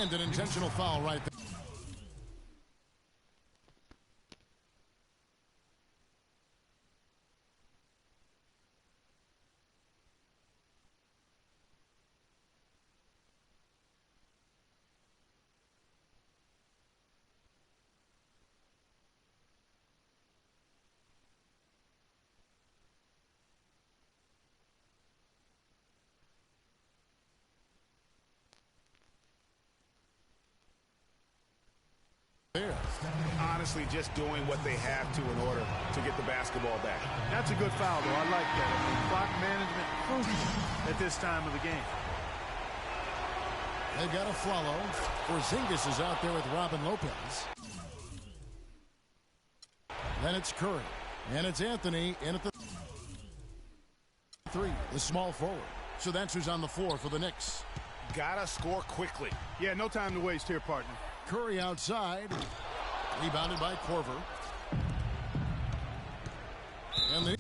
And an intentional foul right there. Honestly, just doing what they have to in order to get the basketball back. That's a good foul, though. I like that. Clock management crucial at this time of the game. They've got to follow. Porzingis is out there with Robin Lopez. Then it's Curry. And it's Anthony in at the 3, the small forward. So that's who's on the floor for the Knicks. Gotta score quickly. Yeah, no time to waste here, partner. Curry outside. Rebounded by Korver. And the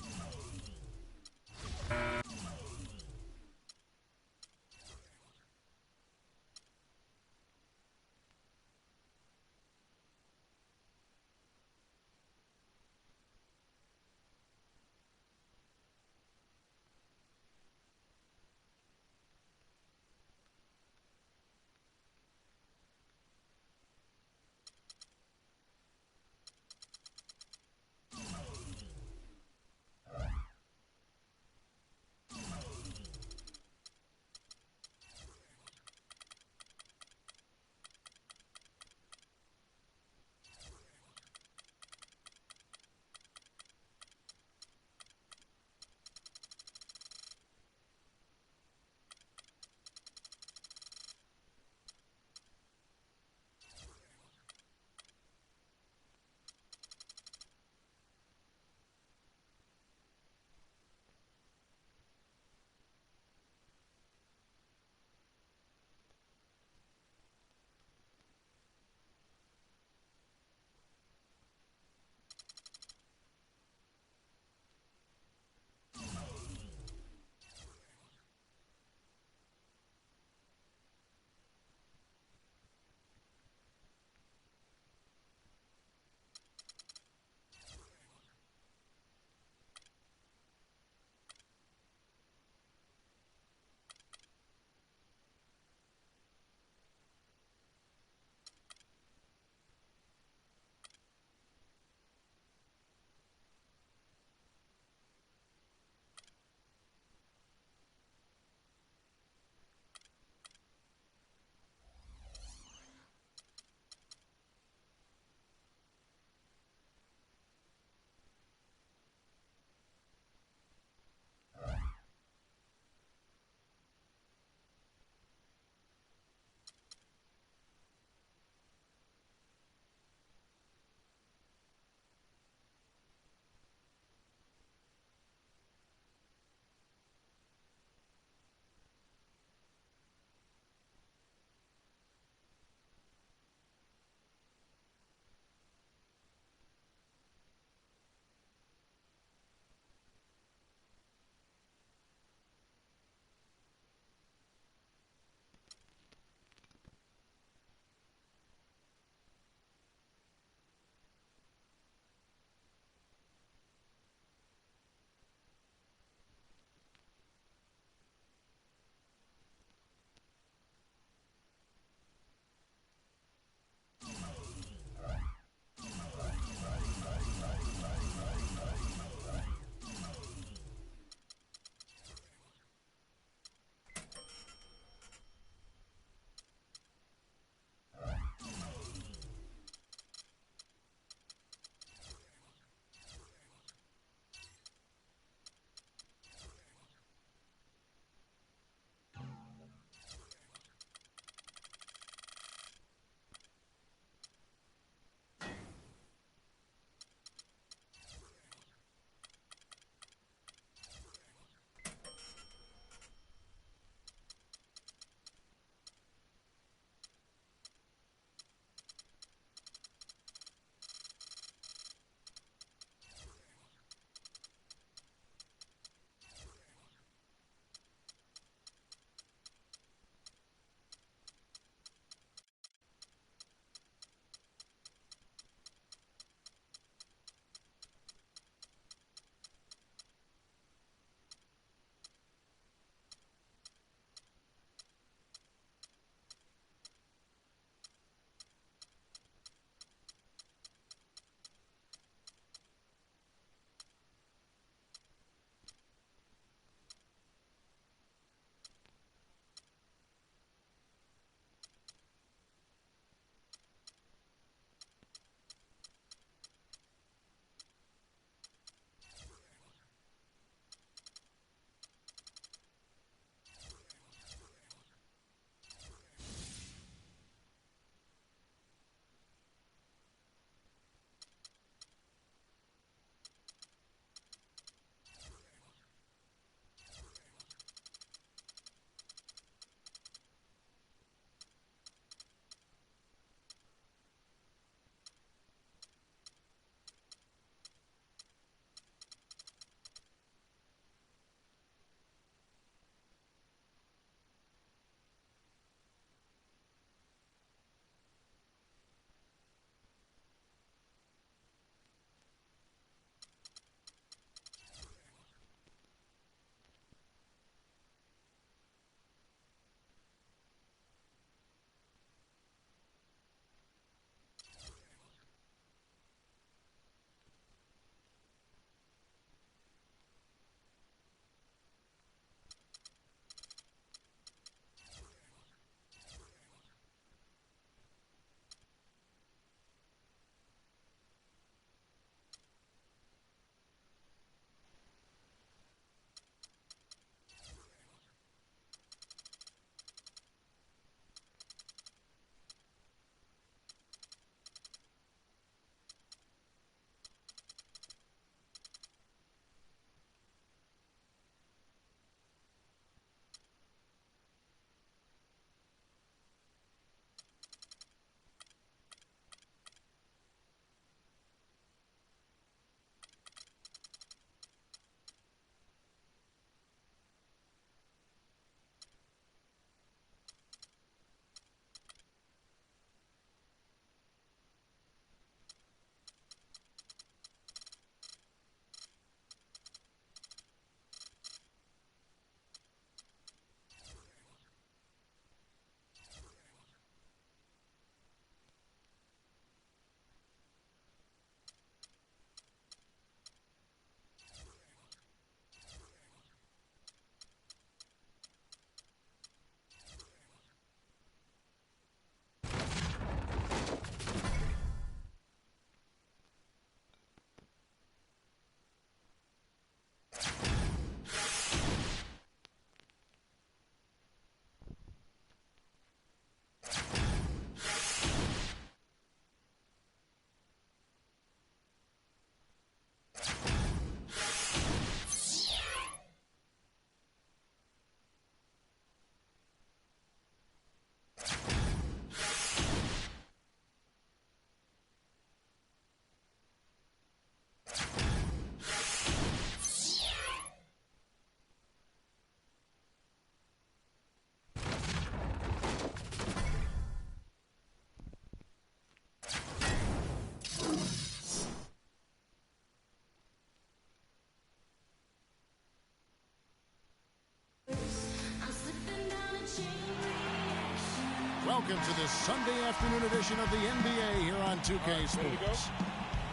this Sunday afternoon edition of the NBA here on 2K Sports.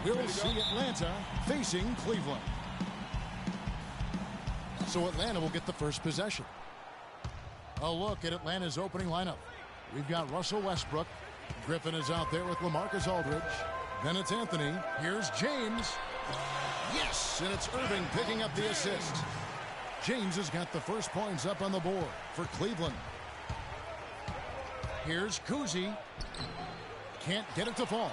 We'll see Atlanta facing Cleveland. So Atlanta will get the first possession. A look at Atlanta's opening lineup. We've got Russell Westbrook. Griffin is out there with LaMarcus Aldridge. Then it's Anthony. Here's James. Yes, and it's Irving picking up the assist. James has got the first points up on the board for Cleveland. Here's Kuzi. Can't get it to fall.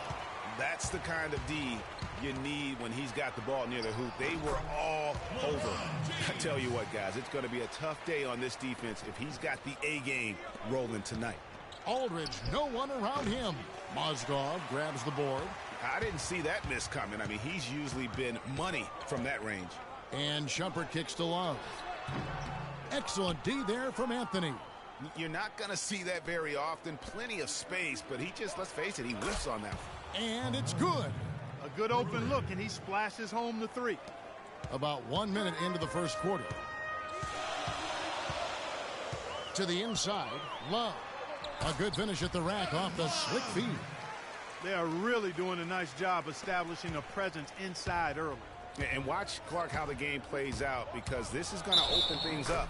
That's the kind of D you need when he's got the ball near the hoop. They were all over. I tell you what, guys, it's going to be a tough day on this defense if he's got the A game rolling tonight. Aldridge, no one around him. Mozgov grabs the board. I didn't see that miss coming. I mean, he's usually been money from that range. And Shumpert kicks to Love. Excellent D there from Anthony. You're not going to see that very often. Plenty of space, but he just, let's face it, he whiffs on that one. And it's good. A good open look, and he splashes home the three. About 1 minute into the first quarter. To the inside, Love. A good finish at the rack off the slick feed. They are really doing a nice job establishing a presence inside early. And watch, Clark, how the game plays out, because this is going to open things up.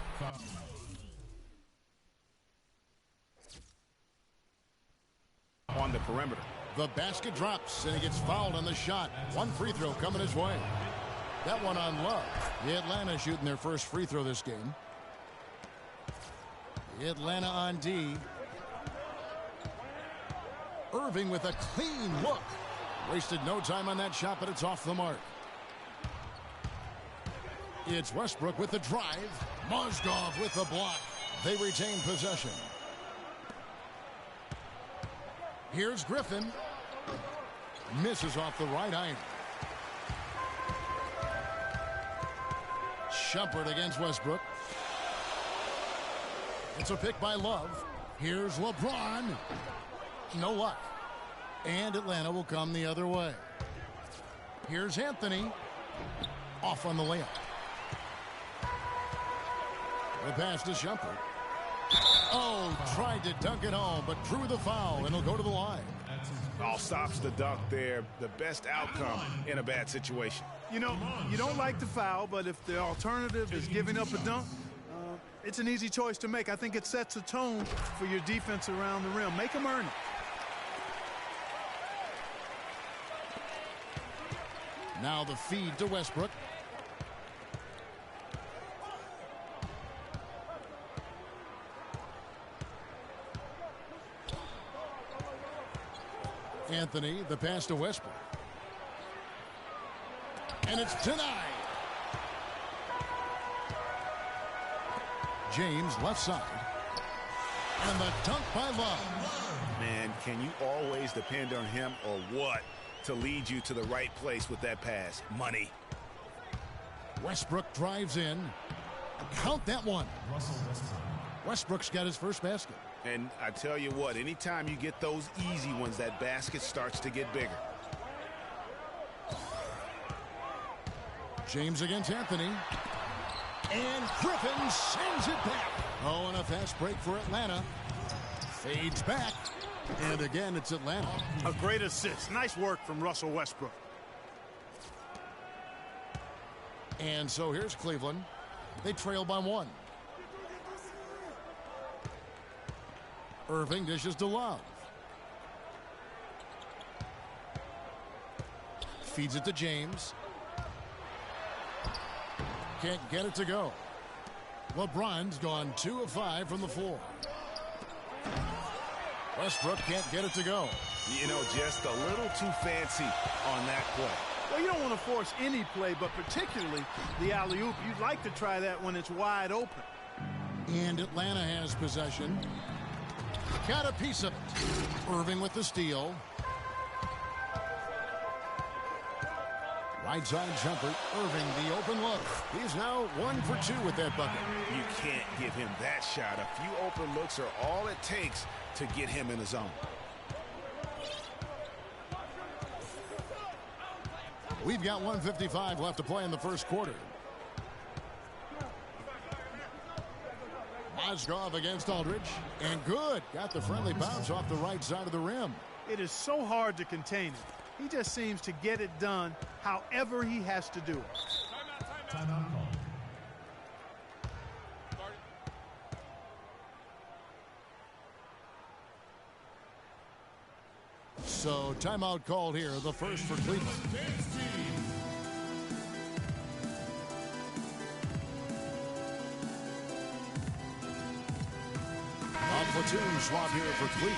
On the perimeter. The basket drops, and he gets fouled on the shot. One free throw coming his way. That one on Love. The Atlanta shooting their first free throw this game. Atlanta on D. Irving with a clean look. Wasted no time on that shot, but it's off the mark. It's Westbrook with the drive. Mozgov with the block. They retain possession. Here's Griffin. Misses off the right iron. Shumpert against Westbrook. It's a pick by Love. Here's LeBron. No luck. And Atlanta will come the other way. Here's Anthony. Off on the layup. The pass to Shumpert. Oh, tried to dunk it home, but drew the foul, and he'll go to the line. All stops the dunk there. The best outcome in a bad situation. You know, you don't like the foul, but if the alternative is giving up a dunk, it's an easy choice to make. I think it sets a tone for your defense around the rim. Make them earn it. Now the feed to Westbrook. Anthony, the pass to Westbrook. And it's denied. James left side. And the dunk by Love. Man, can you always depend on him or what to lead you to the right place with that pass? Money. Westbrook drives in. Count that one. Westbrook's got his first basket. And I tell you what, anytime you get those easy ones, that basket starts to get bigger. James against Anthony. And Griffin sends it back. Oh, and a fast break for Atlanta. Fades back. And again, it's Atlanta. A great assist. Nice work from Russell Westbrook. And so here's Cleveland. They trail by one. Irving dishes to Love. Feeds it to James. Can't get it to go. LeBron's gone 2 of 5 from the floor. Westbrook can't get it to go. You know, just a little too fancy on that play. Well, you don't want to force any play, but particularly the alley-oop. You'd like to try that when it's wide open. And Atlanta has possession. Got a piece of it. Irving with the steal. Right side jumper. Irving, the open look. He's now 1 for 2 with that bucket. You can't give him that shot. A few open looks are all it takes to get him in the zone. We've got 1:55 left to play in the first quarter. Mozgov against Aldridge. And good. Got the friendly bounce off the right side of the rim. It is so hard to contain him. He just seems to get it done however he has to do it. Timeout call. So timeout called here, the first for Cleveland. A platoon swap here for Cleveland.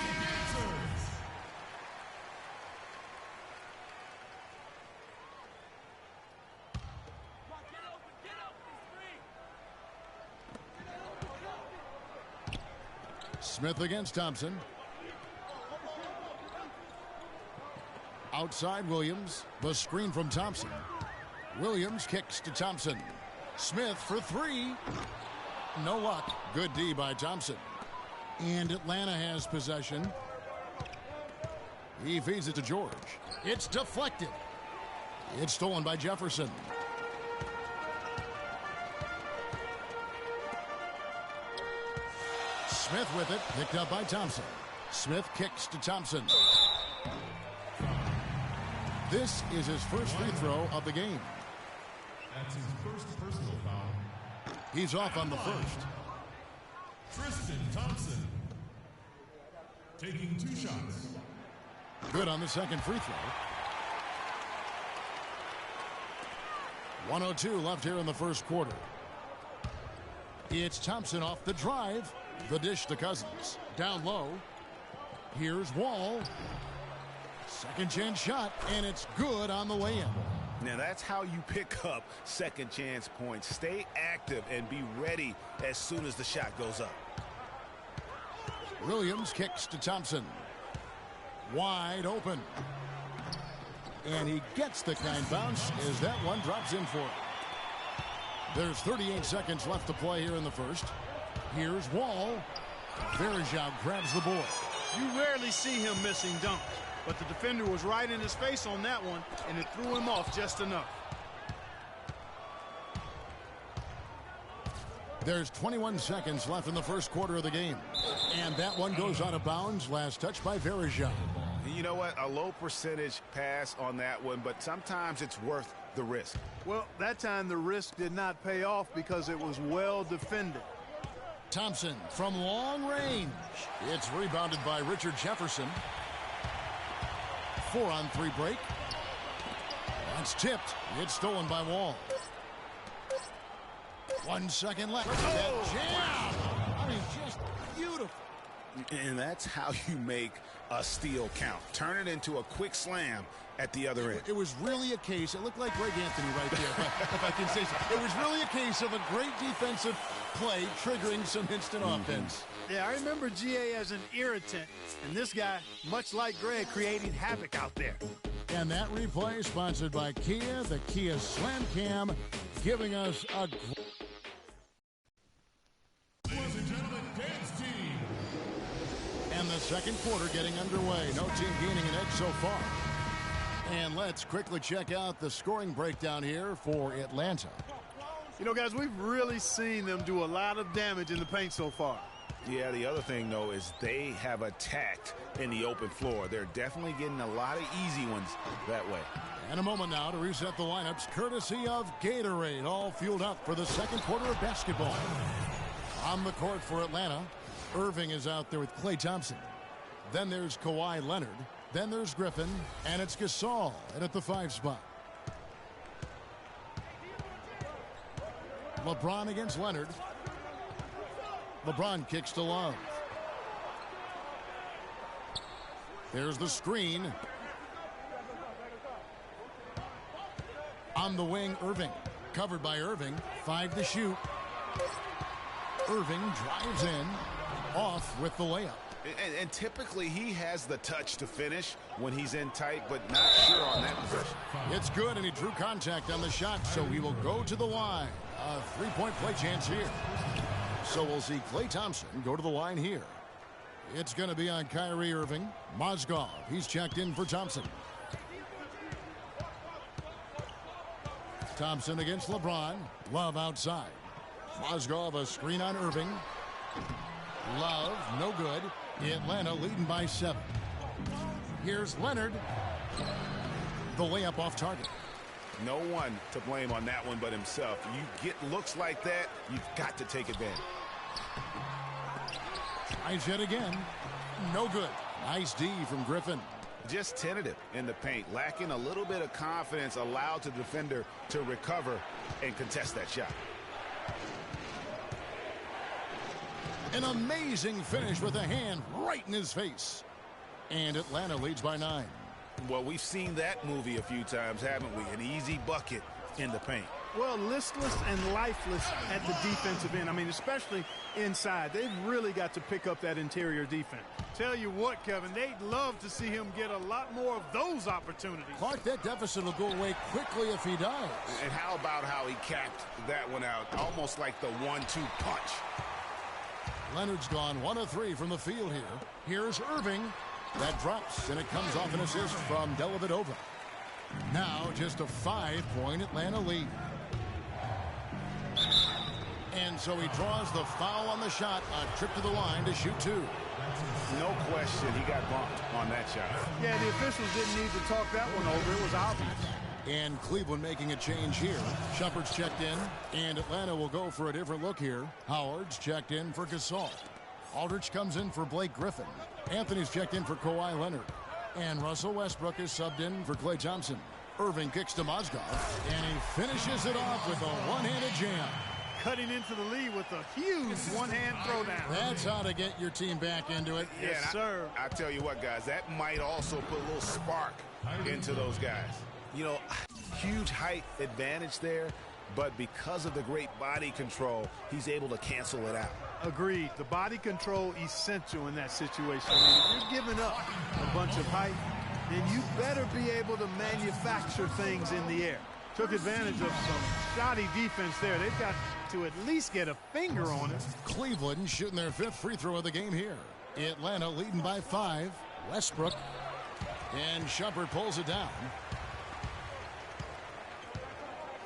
Smith against Thompson. Outside Williams. The screen from Thompson. Williams kicks to Thompson. Smith for three. No luck. Good D by Thompson. And Atlanta has possession. He feeds it to George. It's deflected. It's stolen by Jefferson. Smith with it, picked up by Thompson. Smith kicks to Thompson. This is his first free throw of the game. That's his first personal foul. He's off on the first. Tristan Thompson taking 2 shots. Good on the second free throw. 1:02 left here in the first quarter. It's Thompson off the drive. The dish to Cousins. Down low. Here's Wall. Second chance shot, and it's good on the way in. Now that's how you pick up second chance points. Stay active and be ready as soon as the shot goes up. Williams kicks to Thompson. Wide open. And he gets the kind bounce as that one drops in for him. There's 38 seconds left to play here in the first. Here's Wall. Verjao grabs the board. You rarely see him missing dunks, but the defender was right in his face on that one, and it threw him off just enough. There's 21 seconds left in the first quarter of the game. And that one goes out of bounds. Last touch by Verjao. You know what? A low percentage pass on that one, but sometimes it's worth the risk. Well, that time the risk did not pay off because it was well defended. Thompson from long range. It's rebounded by Richard Jefferson. 4-on-3 break. That's tipped. It's stolen by Wall. 1 second left. That jam! I mean, just beautiful. And that's how you make a steal count. Turn it into a quick slam at the other end. It was really a case, it looked like Greg Anthony right there, if I can say so. It was really a case of a great defensive play triggering some instant offense. Yeah, I remember GA as an irritant, and this guy, much like Greg, creating havoc out there. And that replay sponsored by Kia, the Kia Slam Cam, giving us a Ladies and gentlemen, dance team. and the second quarter getting underway. No team gaining an edge so far. And let's quickly check out the scoring breakdown here for Atlanta. You know, guys, we've really seen them do a lot of damage in the paint so far. Yeah, the other thing, though, is they have attacked in the open floor. They're definitely getting a lot of easy ones that way. And a moment now to reset the lineups, courtesy of Gatorade, all fueled up for the second quarter of basketball. On the court for Atlanta, Irving is out there with Klay Thompson. Then there's Kawhi Leonard. Then there's Griffin, and it's Gasol at the 5 spot. LeBron against Leonard. LeBron kicks to Love. There's the screen. On the wing, Irving. Covered by Irving. 5 to shoot. Irving drives in. Off with the layup. And typically he has the touch to finish when he's in tight, but not sure on that possession. It's good, and he drew contact on the shot, so he will go to the line. A 3-point play chance here. So we'll see Klay Thompson go to the line here. It's going to be on Kyrie Irving. Mozgov, he's checked in for Thompson. Thompson against LeBron. Love outside. Mozgov, a screen on Irving. Love, no good. Atlanta leading by 7. Here's Leonard. The layup off target. No one to blame on that one but himself. You get looks like that, you've got to take advantage. Tries yet again. No good. Nice D from Griffin. Just tentative in the paint, lacking a little bit of confidence, allowed the defender to recover and contest that shot. An amazing finish with a hand right in his face. And Atlanta leads by 9. Well, we've seen that movie a few times, haven't we? An easy bucket in the paint. Well, listless and lifeless at the defensive end. I mean, especially inside. They've really got to pick up that interior defense. Tell you what, Kevin, they'd love to see him get a lot more of those opportunities. Clark, that deficit will go away quickly if he does. And how about how he capped that one out? Almost like the 1-2 punch. Leonard's gone 1 of 3 from the field here. Here's Irving. That drops, and it comes off an assist from Dellavedova. Now just a 5-point Atlanta lead. And so he draws the foul on the shot. A trip to the line to shoot 2. No question he got bumped on that shot. Yeah, the officials didn't need to talk that one over. It was obvious. And Cleveland making a change here. Shumpert's checked in, and Atlanta will go for a different look here. Howard's checked in for Gasol. Aldridge comes in for Blake Griffin. Anthony's checked in for Kawhi Leonard. And Russell Westbrook is subbed in for Klay Thompson. Irving kicks to Mozgov, and he finishes it off with a one-handed jam. Cutting into the lead with a huge one-hand throwdown. That's how to get your team back into it. Yes, sir. I tell you what, guys, that might also put a little spark into those guys. You know, huge height advantage there, but because of the great body control, he's able to cancel it out. Agreed. The body control essential in that situation. I mean, if you're giving up a bunch of height, then you better be able to manufacture things in the air. Took advantage of some shoddy defense there. They've got to at least get a finger on it. Cleveland shooting their 5th free throw of the game here. Atlanta leading by 5. Westbrook. And Shumpert pulls it down.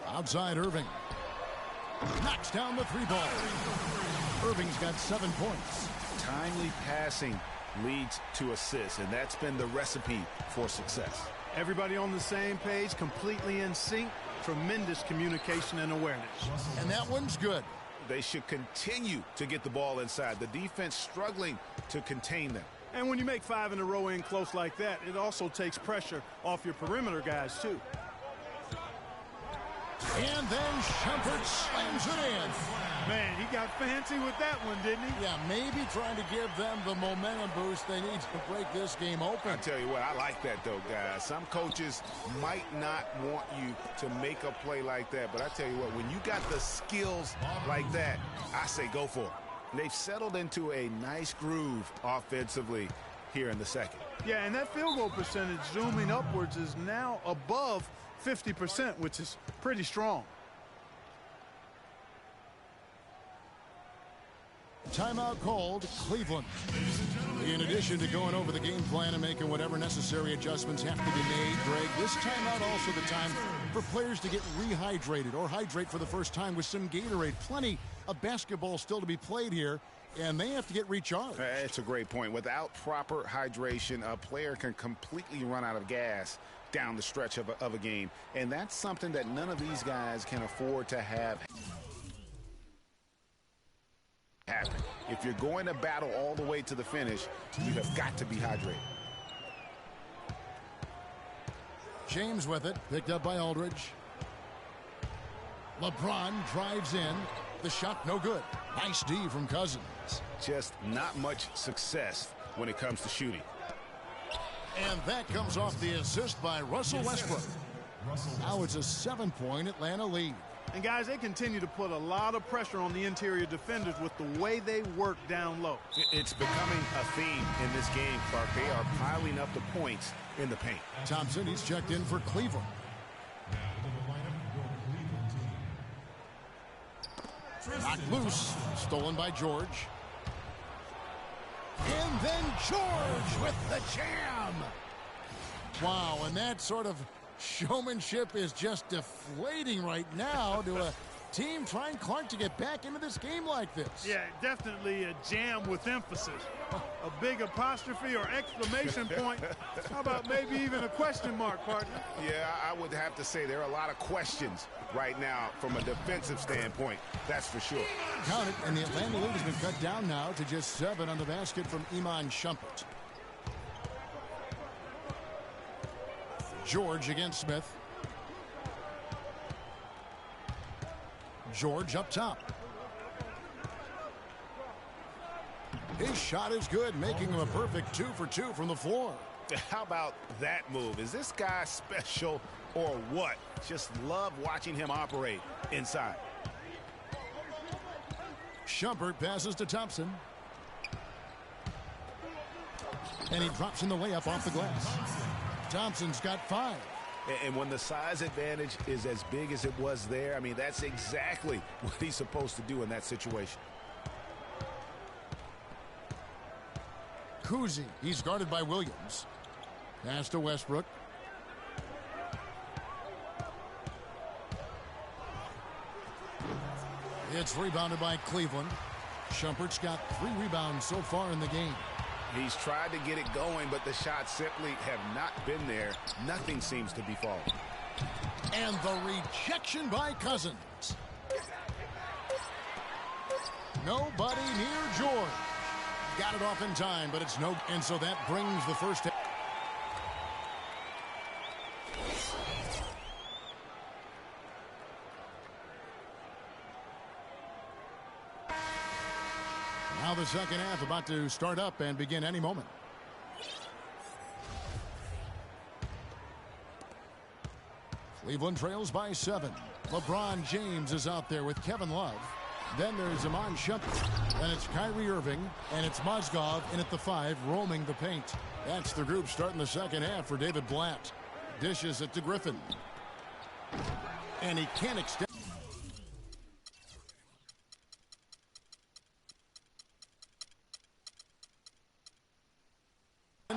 Outside Irving. Knocks down the 3-ball. Irving's got 7 points. Timely passing leads to assists, and that's been the recipe for success. Everybody on the same page, completely in sync. Tremendous communication and awareness. And that one's good. They should continue to get the ball inside. The defense struggling to contain them. And when you make 5 in a row in close like that, it also takes pressure off your perimeter guys, too. And then Shumpert slams it in. Man, he got fancy with that one, didn't he? Yeah, maybe trying to give them the momentum boost they need to break this game open. I tell you what, I like that, though, guys. Some coaches might not want you to make a play like that, but I tell you what, when you got the skills like that, I say go for it. They've settled into a nice groove offensively here in the second. Yeah, and that field goal percentage zooming upwards is now above 50%, which is pretty strong. Timeout called, Cleveland. In addition to going over the game plan and making whatever necessary adjustments have to be made, Greg, this timeout also the time for players to get rehydrated or hydrate for the first time with some Gatorade. Plenty of basketball still to be played here, and they have to get recharged. It's a great point. Without proper hydration, a player can completely run out of gas down the stretch of a game, and that's something that none of these guys can afford to have happen. If you're going to battle all the way to the finish, you have got to be hydrated. James with it, picked up by Aldridge. LeBron drives in. The shot no good. Nice D from Cousins. Just not much success when it comes to shooting. And that comes off the assist by Russell Westbrook. Now it's a 7-point Atlanta lead. And guys, they continue to put a lot of pressure on the interior defenders with the way they work down low. It's becoming a theme in this game, Clark. They are piling up the points in the paint. Thompson, he's checked in for Cleveland. Knocked loose, stolen by George. And then George with the jam. Wow, and that sort of showmanship is just deflating right now to a team trying Clark to get back into this game like this? Yeah, definitely a jam with emphasis. A big apostrophe or exclamation point. How about maybe even a question mark, partner? Yeah, I would have to say there are a lot of questions right now from a defensive standpoint. That's for sure. Count it, and the Atlanta lead has been cut down now to just 7 on the basket from Iman Shumpert. George against Smith. George up top. His shot is good, making him a perfect 2 for 2 from the floor. How about that move? Is this guy special or what? Just love watching him operate inside. Shumpert passes to Thompson. And he drops in the layup off the glass. Thompson's got 5. And when the size advantage is as big as it was there, I mean, that's exactly what he's supposed to do in that situation. Kuzi, he's guarded by Williams. Pass to Westbrook. It's rebounded by Cleveland. Shumpert's got 3 rebounds so far in the game. He's tried to get it going, but the shots simply have not been there. Nothing seems to be falling. And the rejection by Cousins. Nobody near George. Got it off in time, but it's no. And so that brings the first. Now the second half about to start up and begin any moment. Cleveland trails by 7. LeBron James is out there with Kevin Love. Then there's Iman Shumpert. Then it's Kyrie Irving. And it's Mozgov in at the 5, roaming the paint. That's the group starting the second half for David Blatt. Dishes it to Griffin. And he can't extend.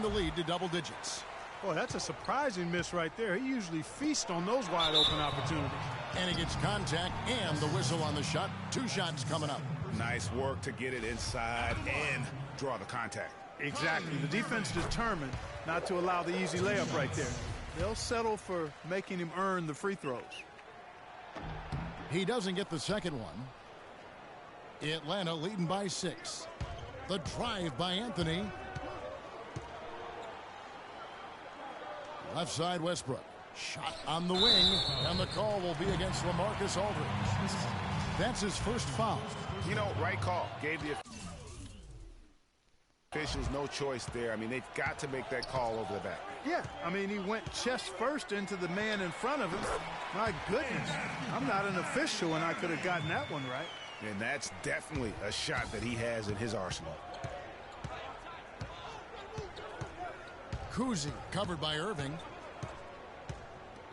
The lead to double digits. Boy, that's a surprising miss right there. He usually feasts on those wide open opportunities. And he gets contact and the whistle on the shot. 2 shots coming up. Nice work to get it inside and draw the contact. Exactly. The defense determined not to allow the easy layup right there. They'll settle for making him earn the free throws. He doesn't get the second one. Atlanta leading by 6. The drive by Anthony. Left side Westbrook. Shot on the wing. And the call will be against LaMarcus Aldridge. That's his first foul. You know, right call. Gave the officials no choice there. I mean, they've got to make that call over the back. Yeah, I mean, he went chest first into the man in front of him. My goodness. I'm not an official, and I could have gotten that one right. And that's definitely a shot that he has in his arsenal. Kuzi covered by Irving.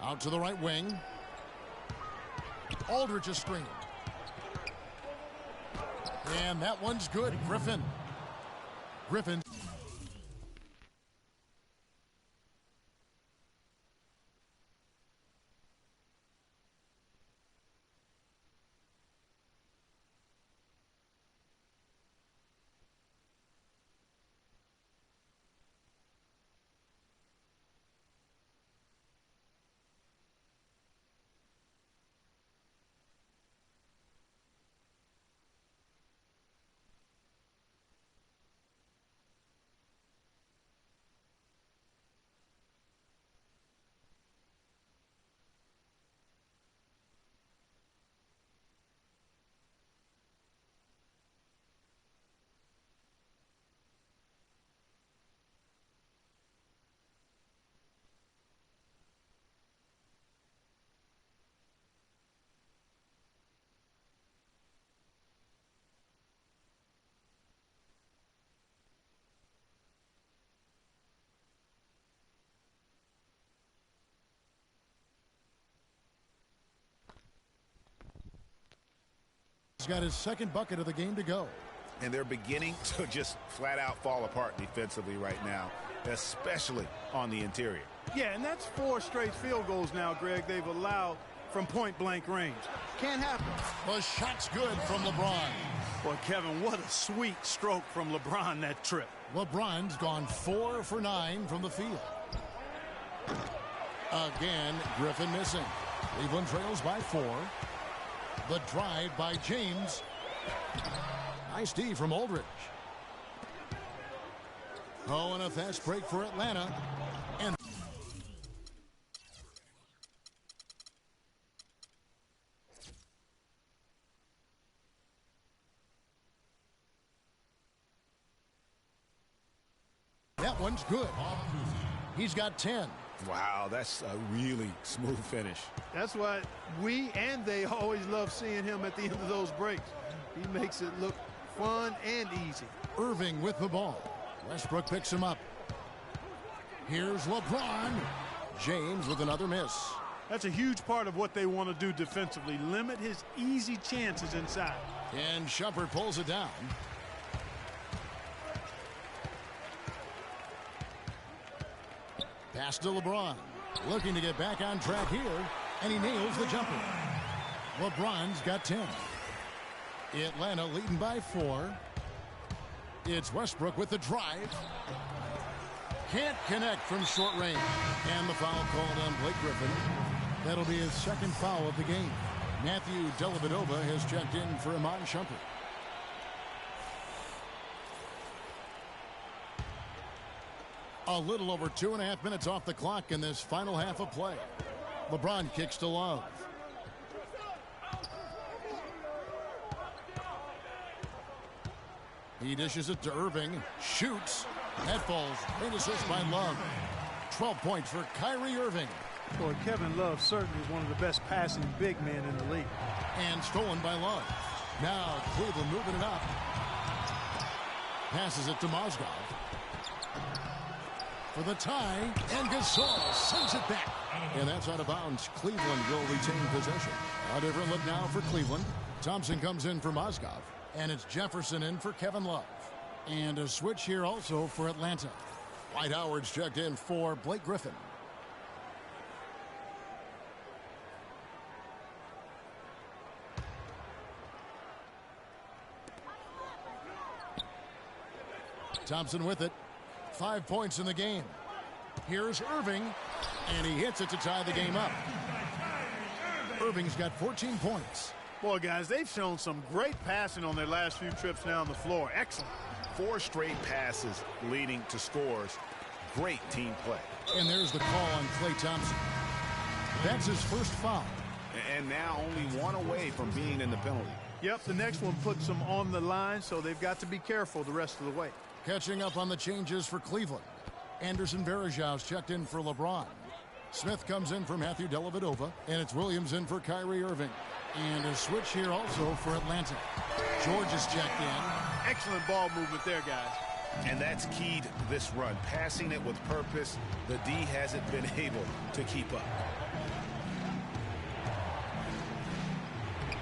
Out to the right wing. Aldridge is screened. And that one's good. Griffin. He's got his second bucket of the game to go. And they're beginning to just flat out fall apart defensively right now, especially on the interior. Yeah, and that's 4 straight field goals now, Greg. They've allowed from point-blank range. Can't happen. The shot's good from LeBron. Boy, Kevin, what a sweet stroke from LeBron that trip. LeBron's gone 4 for 9 from the field. Again, Griffin missing. Cleveland trails by 4. The drive by James. Nice D from Aldridge. Oh, and a fast break for Atlanta. And that one's good. He's got 10. Wow, that's a really smooth finish. That's why we and they always love seeing him at the end of those breaks. He makes it look fun and easy. Irving with the ball. Westbrook picks him up. Here's LeBron. James with another miss. That's a huge part of what they want to do defensively. Limit his easy chances inside. And Shumpert pulls it down. Pass to LeBron. Looking to get back on track here. And he nails the jumper. LeBron's got 10. Atlanta leading by 4. It's Westbrook with the drive. Can't connect from short range. And the foul called on Blake Griffin. That'll be his second foul of the game. Matthew Dellavedova has checked in for Iman Shumpert. A little over 2.5 minutes off the clock in this final half of play. LeBron kicks to Love. He dishes it to Irving. Shoots. That falls. Great assist by Love. 12 points for Kyrie Irving. Boy, Kevin Love certainly is one of the best passing big men in the league. And stolen by Love. Now Cleveland moving it up. Passes it to Mozgov. For the tie, and Gasol sends it back. And that's out of bounds. Cleveland will retain possession. A different look now for Cleveland. Thompson comes in for Mozgov. And it's Jefferson in for Kevin Love. And a switch here also for Atlanta. Dwight Howard's checked in for Blake Griffin. Thompson with it. 5 points in the game. Here's Irving, and he hits it to tie the game up. Irving's got 14 points. Boy, guys, they've shown some great passing on their last few trips down the floor. Excellent. 4 straight passes leading to scores. Great team play. And there's the call on Klay Thompson. That's his first foul. And now only 1 away from being in the penalty. Yep, the next one puts them on the line, so they've got to be careful the rest of the way. Catching up on the changes for Cleveland. Anderson Varejão's checked in for LeBron. Smith comes in for Matthew Dellavedova, and it's Williams in for Kyrie Irving. And a switch here also for Atlanta. George is checked in. Excellent ball movement there, guys. And that's keyed this run. Passing it with purpose. The D hasn't been able to keep up.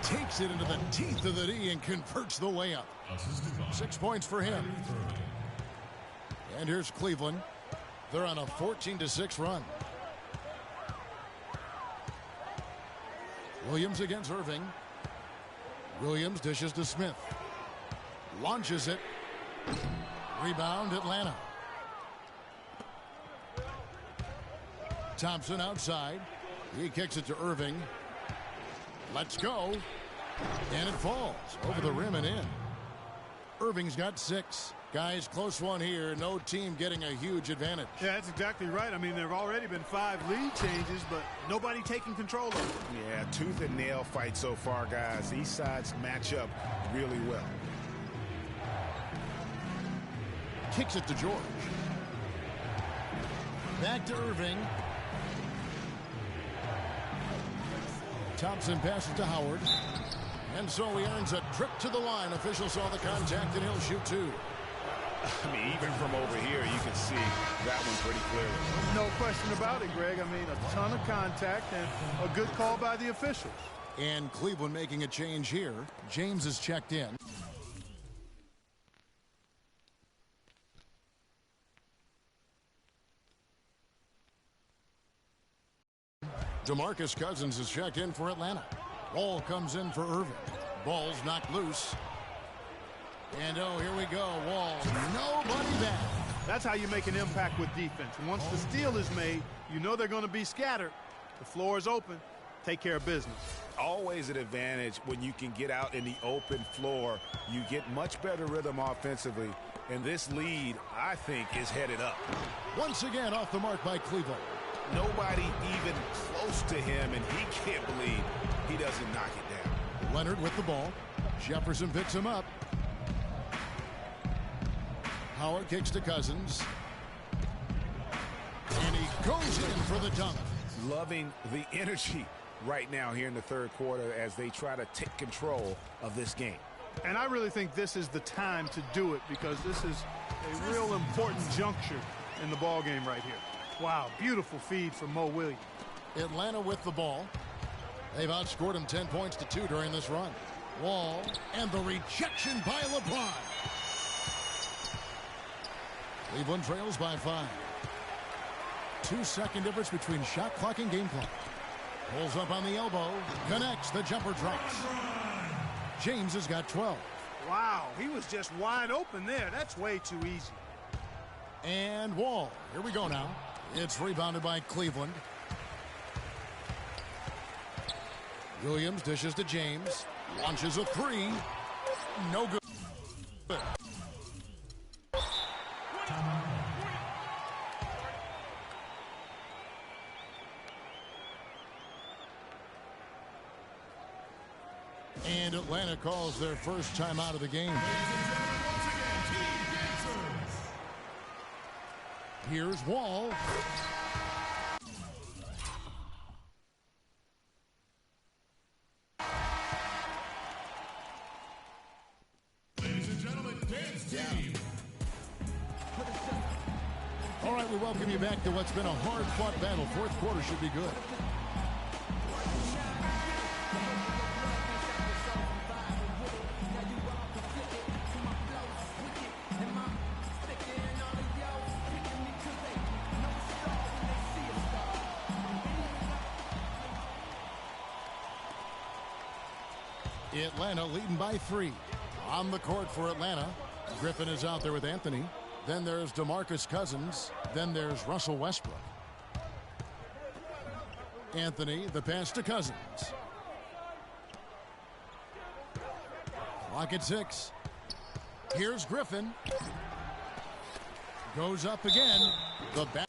Takes it into the teeth of the D and converts the layup. 6 points for him. And here's Cleveland. They're on a 14-6 run. Williams against Irving. Williams dishes to Smith. Launches it. Rebound Atlanta. Thompson outside. He kicks it to Irving. Let's go. And it falls over the rim and in. Irving's got 6. Guys, close one here. No team getting a huge advantage. Yeah, that's exactly right. I mean, there have already been 5 lead changes, but nobody taking control of it. Yeah, tooth and nail fight so far, guys. These sides match up really well. Kicks it to George. Back to Irving. Thompson passes to Howard. And so he earns a trip to the line. Officials saw the contact, and he'll shoot 2. I mean, even from over here, you can see that one pretty clearly. No question about it, Greg. I mean, a ton of contact and a good call by the officials. And Cleveland making a change here. James is checked in. DeMarcus Cousins is checked in for Atlanta. Ball comes in for Irving. Ball's knocked loose. And oh, here we go. Wall. Nobody back. That's how you make an impact with defense. Once the steal is made, you know they're going to be scattered. The floor is open. Take care of business. Always an advantage when you can get out in the open floor. You get much better rhythm offensively. And this lead, I think, is headed up. Once again off the mark by Cleveland. Nobody even close to him, and he can't believe he doesn't knock it down. Leonard with the ball. Jefferson picks him up. Howard kicks to Cousins. And he goes in for the dunk. Loving the energy right now here in the third quarter as they try to take control of this game. And I really think this is the time to do it because this is a real important juncture in the ball game right here. Wow, beautiful feed from Mo Williams. Atlanta with the ball. They've outscored him 10 points to 2 during this run. Wall and the rejection by LeBron. Cleveland trails by 5. 2-second difference between shot clock and game clock. Pulls up on the elbow. Connects. The jumper drops. James has got 12. Wow, he was just wide open there. That's way too easy. And Wall. Here we go now. It's rebounded by Cleveland. Williams dishes to James. Launches a 3. No good. And Atlanta calls their first time out of the game. Here's Wall. Ladies and gentlemen, dance team. All right, we welcome you back to what's been a hard-fought battle. Fourth quarter should be good. Atlanta leading by 3. On the court for Atlanta. Griffin is out there with Anthony. Then there's DeMarcus Cousins. Then there's Russell Westbrook. Anthony, the pass to Cousins. Clock at 6. Here's Griffin. Goes up again. The back.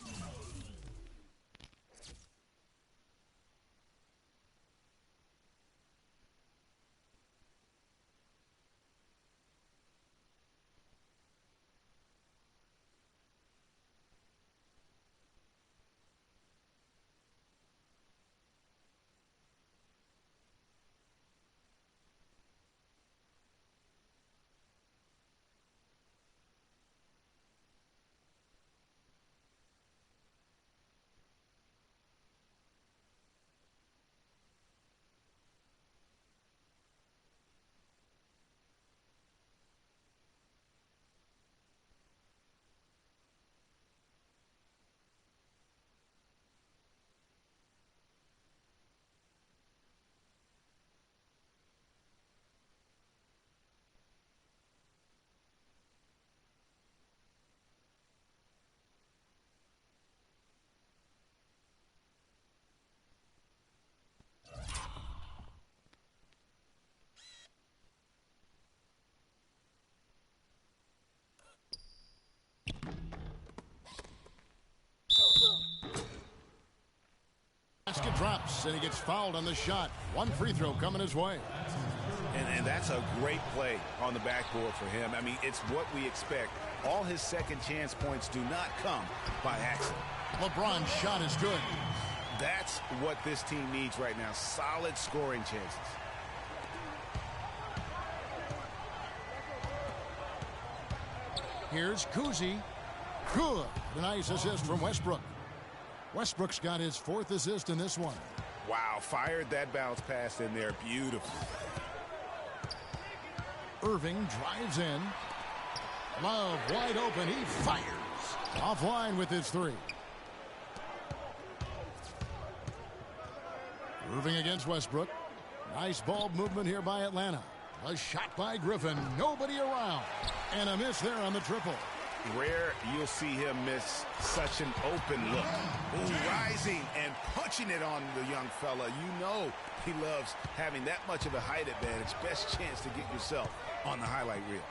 Basket drops, and he gets fouled on the shot. One free throw coming his way. And that's a great play on the backboard for him. I mean, it's what we expect. All his second chance points do not come by accident. LeBron's shot is good. That's what this team needs right now. Solid scoring chances. Here's Kuzi. Good. A nice assist from Westbrook. Westbrook's got his 4th assist in this one. Wow, fired that bounce pass in there. Beautiful. Irving drives in. Love wide open. He fires. Offline with his 3. Irving against Westbrook. Nice ball movement here by Atlanta. A shot by Griffin. Nobody around. And a miss there on the triple. Rare you'll see him miss such an open look. Ooh, rising and punching it on the young fella. You know he loves having that much of a height advantage. Best chance to get yourself on the highlight reel.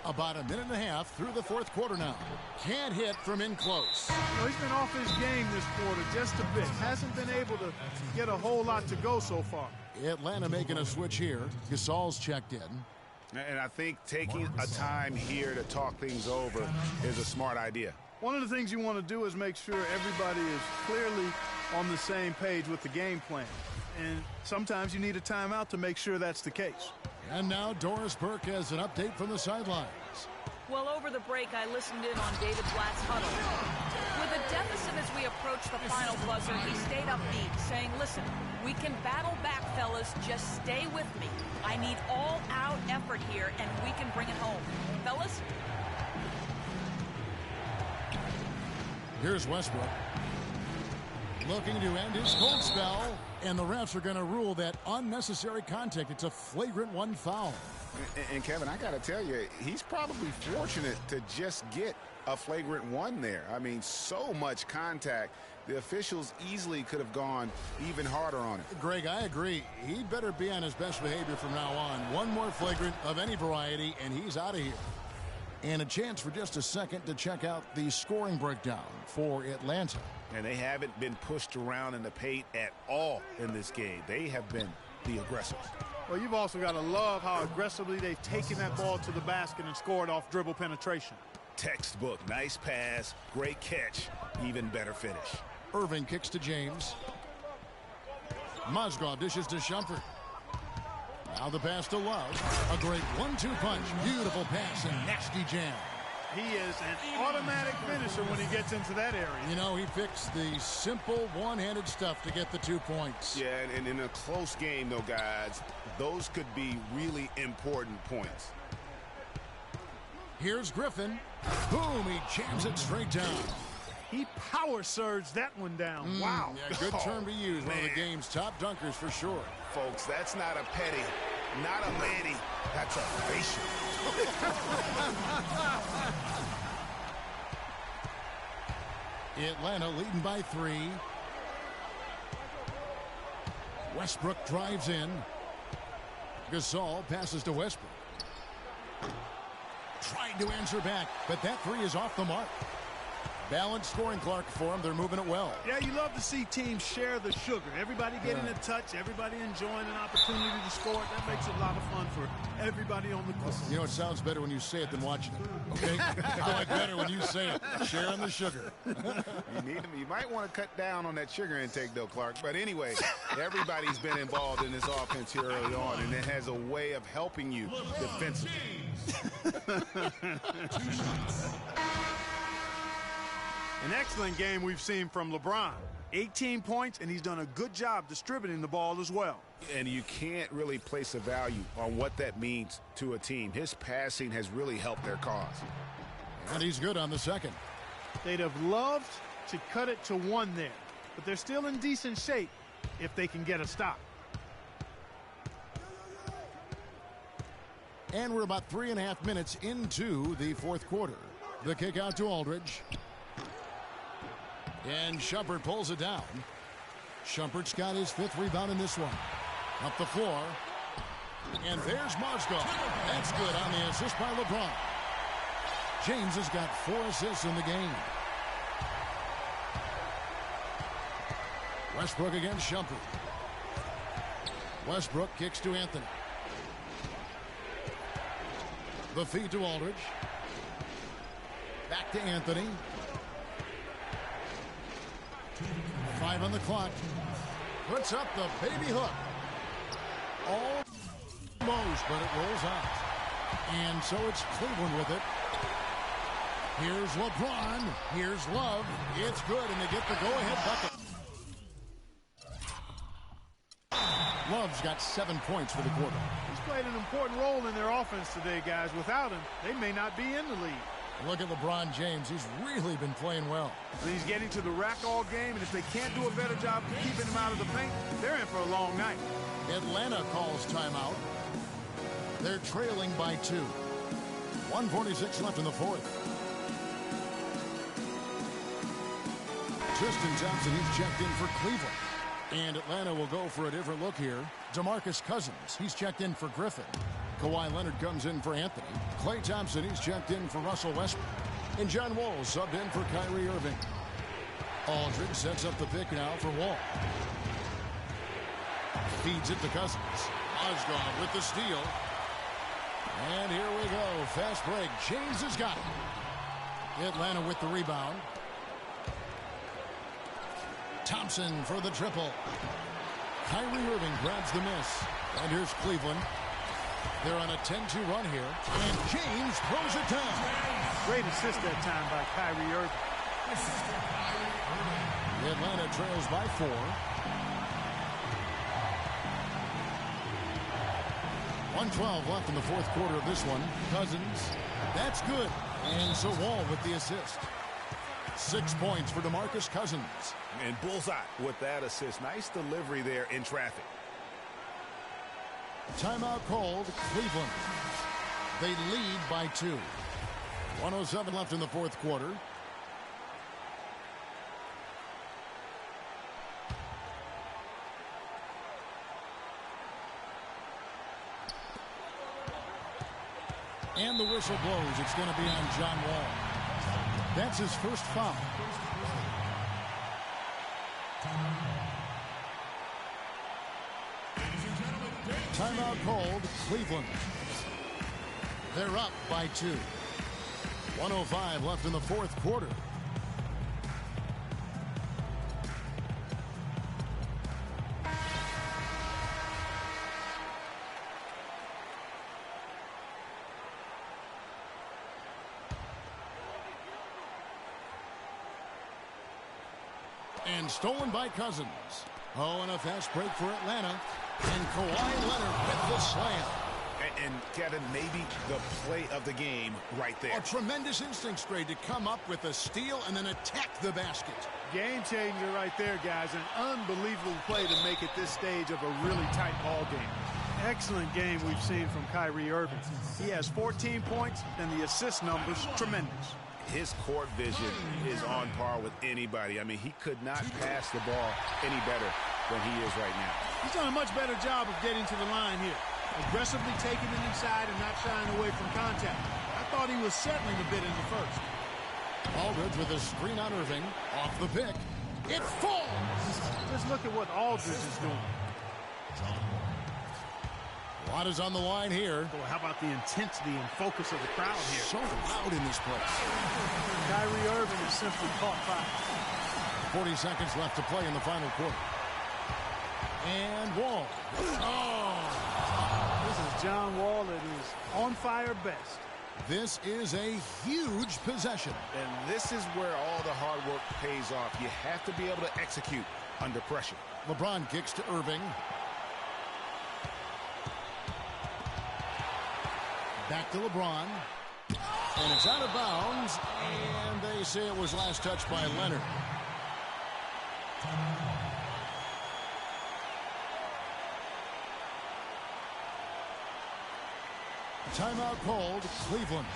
About a minute and a half through the fourth quarter now. Can't hit from in close. He's been off his game this quarter just a bit. Hasn't been able to get a whole lot to go so far. Atlanta making a switch here. Gasol's checked in. And I think taking a time here to talk things over is a smart idea. One of the things you want to do is make sure everybody is clearly on the same page with the game plan. And sometimes you need a timeout to make sure that's the case. And now Doris Burke has an update from the sidelines. Well, over the break, I listened in on David Blatt's huddle. With a deficit as we approach the final buzzer, he stayed upbeat, saying, listen, we can battle back, fellas. Just stay with me. I need all-out effort here, and we can bring it home. Fellas? Here's Westbrook. Looking to end his cold spell, and the refs are going to rule that unnecessary contact. It's a flagrant one foul. And Kevin, I got to tell you, he's probably fortunate to just get a flagrant one there. I mean, so much contact. The officials easily could have gone even harder on it. Greg, I agree. He'd better be on his best behavior from now on. One more flagrant of any variety, and he's out of here. And a chance for just a second to check out the scoring breakdown for Atlanta. And they haven't been pushed around in the paint at all in this game. They have been the aggressors. Well, you've also got to love how aggressively they've taken that ball to the basket and scored off dribble penetration. Textbook. Nice pass. Great catch. Even better finish. Irving kicks to James. Mozgov dishes to Shumpert. Now the pass to Love. A great 1-2 punch. Beautiful pass and nasty jam. He is an automatic finisher when he gets into that area. You know, he fixed the simple one-handed stuff to get the 2 points. Yeah, and in a close game, though, guys, those could be really important points. Here's Griffin. Boom, he jams it straight down. He power surged that one down. Wow. Yeah, good term to use. One of the game's top dunkers for sure. Folks, that's not a petty, not a Manny. That's a facial. Atlanta leading by 3. Westbrook drives in. Gasol passes to Westbrook. Tried to answer back, but that 3 is off the mark. Balanced scoring, Clark, for them. They're moving it well. Yeah, you love to see teams share the sugar. Everybody getting a touch, everybody enjoying an opportunity to score. That makes it a lot of fun for everybody on the court. You know, it sounds better when you say it than watching it, okay? I like better when you say it. Sharing the sugar. You might want to cut down on that sugar intake, though, Clark. But anyway, everybody's been involved in this offense here early on, and it has a way of helping you defensively. An excellent game we've seen from LeBron. 18 points, and he's done a good job distributing the ball as well. And you can't really place a value on what that means to a team. His passing has really helped their cause. And he's good on the second. They'd have loved to cut it to 1 there, but they're still in decent shape if they can get a stop. And we're about 3.5 minutes into the fourth quarter. The kick out to Aldridge. And Shumpert pulls it down. Shumpert's got his 5th rebound in this one. Up the floor. And there's Mozgov. That's good on the assist by LeBron. James has got 4 assists in the game. Westbrook against Shumpert. Westbrook kicks to Anthony. The feed to Aldridge. Back to Anthony. 5 on the clock. Puts up the baby hook. Almost, but it rolls out. And so it's Cleveland with it. Here's LeBron. Here's Love. It's good, and they get the go-ahead bucket. Love's got 7 points for the quarter. He's played an important role in their offense today, guys. Without him, they may not be in the lead. Look at LeBron James. He's really been playing well. I mean, he's getting to the rack all game, and if they can't do a better job of keeping him out of the paint, they're in for a long night. Atlanta calls timeout. They're trailing by 2. 1:46 left in the fourth. Tristan Thompson, he's checked in for Cleveland. And Atlanta will go for a different look here. DeMarcus Cousins, he's checked in for Griffin. Kawhi Leonard comes in for Anthony. Klay Thompson, he's checked in for Russell Westbrook. And John Wall subbed in for Kyrie Irving. Aldridge sets up the pick now for Wall. Feeds it to Cousins. Osgood with the steal. And here we go. Fast break. James has got it. Atlanta with the rebound. Thompson for the triple. Kyrie Irving grabs the miss. And here's Cleveland. They're on a 10-2 run here. And James throws it down. Great assist that time by Kyrie Irving. Atlanta trails by 4. .112 left in the fourth quarter of this one. Cousins. That's good. And so Wall with the assist. 6 points for DeMarcus Cousins. And bullseye with that assist. Nice delivery there in traffic. Timeout called. Cleveland. They lead by 2. 1:07 left in the fourth quarter. And the whistle blows. It's going to be on John Wall. That's his first foul. Timeout called. Cleveland. They're up by 2. 1:05 left in the fourth quarter. And stolen by Cousins. Oh, and a fast break for Atlanta. And Kawhi Leonard with the slam. And Kevin, maybe the play of the game right there. A tremendous instincts grade to come up with a steal and then attack the basket. Game changer right there, guys. An unbelievable play to make it this stage of a really tight ball game. Excellent game we've seen from Kyrie Irving. He has 14 points, and the assist numbers tremendous. His court vision is on par with anybody. I mean, he could not pass the ball any better than he is right now. He's done a much better job of getting to the line here. Aggressively taking it inside and not shying away from contact. I thought he was settling a bit in the first. Aldridge with a screen on Irving. Off the pick. It falls! Just look at what Aldridge is doing. A lot is on the line here. Boy, how about the intensity and focus of the crowd here? So loud in this place. Kyrie Irving is simply caught fire. 40 seconds left to play in the final quarter. And Wall. Oh! This is John Wall at his on-fire best. This is a huge possession. And this is where all the hard work pays off. You have to be able to execute under pressure. LeBron kicks to Irving. Back to LeBron. And it's out of bounds. And they say it was last touched by Leonard. Timeout called. Cleveland.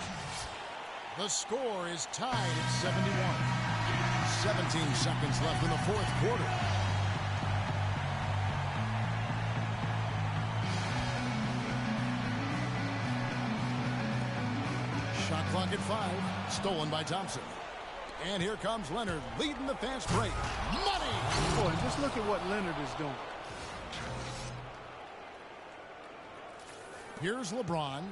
The score is tied at 71. 17 seconds left in the fourth quarter. Shot clock at 5. Stolen by Thompson. And here comes Leonard leading the fast break. Money! Boy, just look at what Leonard is doing. Here's LeBron.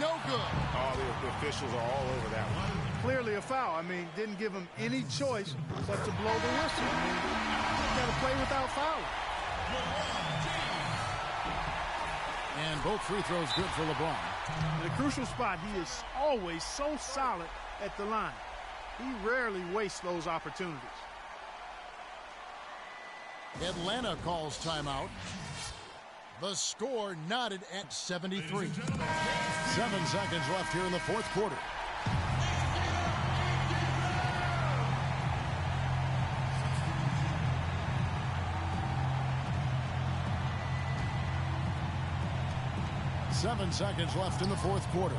No good. Oh, the officials are all over that one. Clearly a foul. I mean, didn't give him any choice but to blow the whistle. I mean, you got to play without fouling. And both free throws good for LeBron. In a crucial spot, he is always so solid at the line. He rarely wastes those opportunities. Atlanta calls timeout. The score knotted at 73. 7 seconds left here in the fourth quarter. Seven seconds left in the fourth quarter.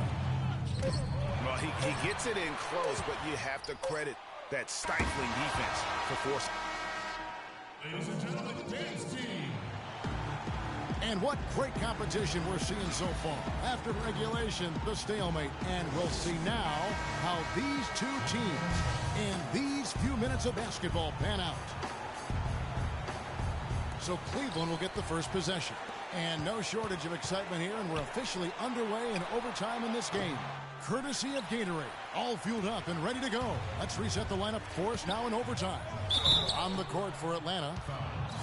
Well, he gets it in close, but you have to credit that stifling defense for forcing. Ladies and gentlemen, men's team. And what great competition we're seeing so far. After regulation, the stalemate. And we'll see now how these two teams in these few minutes of basketball pan out. So Cleveland will get the first possession. And no shortage of excitement here, and we're officially underway in overtime in this game. Courtesy of Gatorade, all fueled up and ready to go. Let's reset the lineup for us now in overtime. On the court for Atlanta,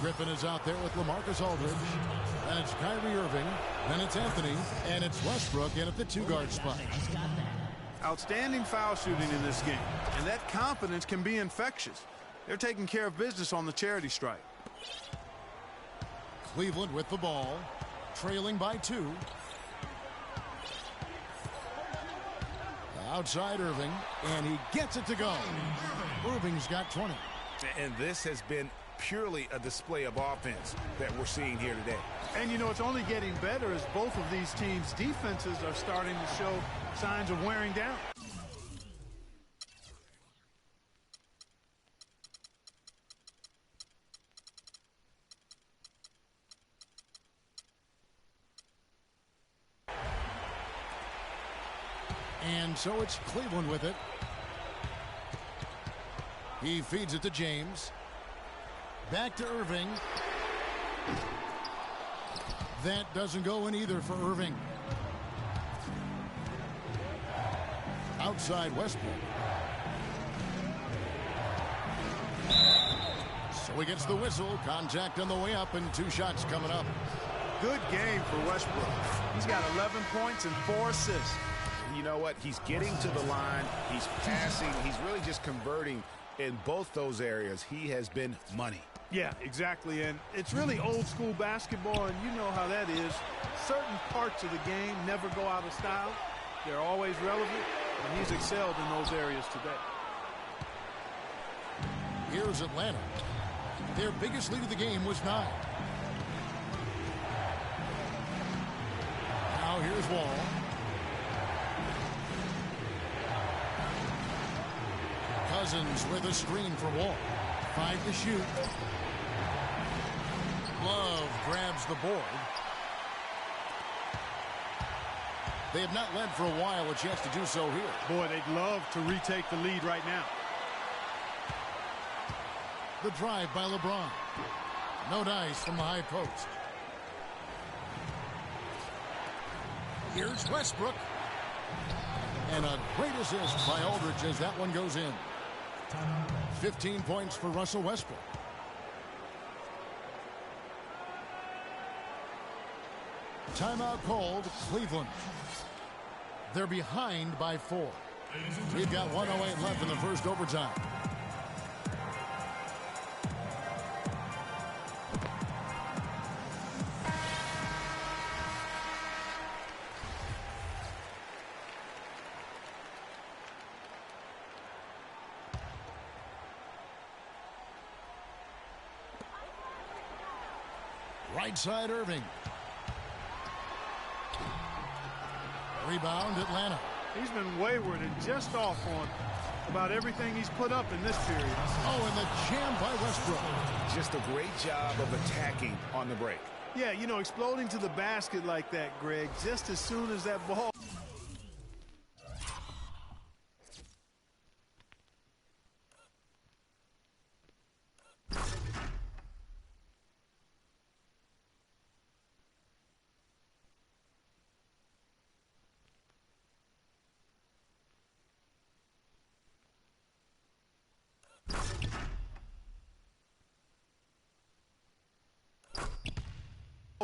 Griffin is out there with LaMarcus Aldridge. Then it's Kyrie Irving. Then it's Anthony. And it's Westbrook in at the two-guard spot. Outstanding foul shooting in this game, and that confidence can be infectious. They're taking care of business on the charity stripe. Cleveland with the ball, trailing by 2. Outside Irving, and he gets it to go. Irving's got 20. And this has been purely a display of offense that we're seeing here today. And, you know, it's only getting better as both of these teams' defenses are starting to show signs of wearing down. And so it's Cleveland with it. He feeds it to James. Back to Irving. That doesn't go in either for Irving. Outside Westbrook. So he gets the whistle. Contact on the way up and 2 shots coming up. Good game for Westbrook. He's got 11 points and 4 assists. You know what? He's getting to the line. He's passing. He's really just converting in both those areas. He has been money. Yeah, exactly. And it's really old school basketball, and you know how that is. Certain parts of the game never go out of style. They're always relevant, and he's excelled in those areas today. Here's Atlanta. Their biggest lead of the game was 9. Now here's Wall. Cousins with a screen for Wall. 5 to shoot. Love grabs the board. They have not led for a while. A chance to do so here. Boy, they'd love to retake the lead right now. The drive by LeBron. No dice from the high post. Here's Westbrook. And a great assist by Aldridge as that one goes in. 15 points for Russell Westbrook. Timeout called. Cleveland. They're behind by 4. We've got 1:08 left in the first overtime. Right side Irving. Rebound Atlanta. He's been wayward and just off on about everything he's put up in this period. Oh, and the jam by Westbrook. Just a great job of attacking on the break. Yeah, you know, exploding to the basket like that, Greg, just as soon as that ball.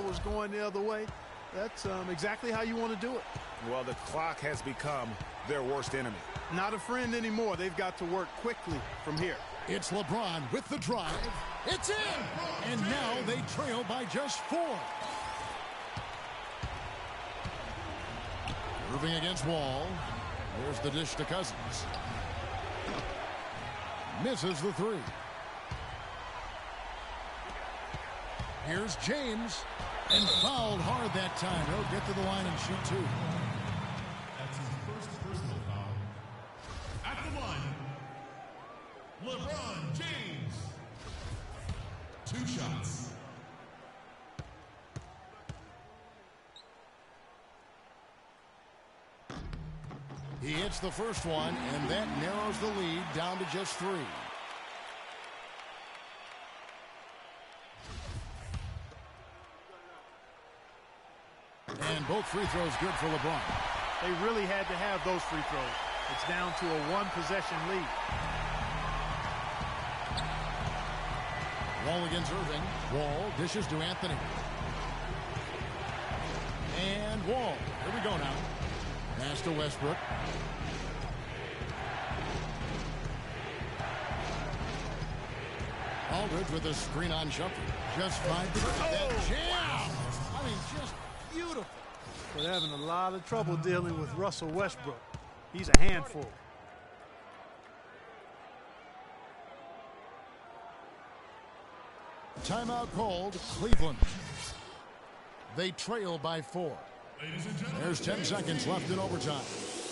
Was going the other way. That's exactly how you want to do it. Well, the clock has become their worst enemy. Not a friend anymore. They've got to work quickly from here. It's LeBron with the drive. It's in! And now they trail by just 4. Irving against Wall. There's the dish to Cousins. Misses the three. Here's James. And fouled hard that time. He'll get to the line and shoot two. That's his first personal foul. At the line, LeBron James. 2 shots. He hits the first one, and that narrows the lead down to just 3. And both free throws good for LeBron. They really had to have those free throws. It's down to a 1-possession lead. Wall against Irving. Wall dishes to Anthony. And Wall. Here we go now. Pass to Westbrook. Aldridge with a screen on Shumpert. Just 5 to get that jam. I mean, just beautiful. They're having a lot of trouble dealing with Russell Westbrook. He's a handful. Timeout called. Cleveland. They trail by 4. There's 10 seconds left in overtime.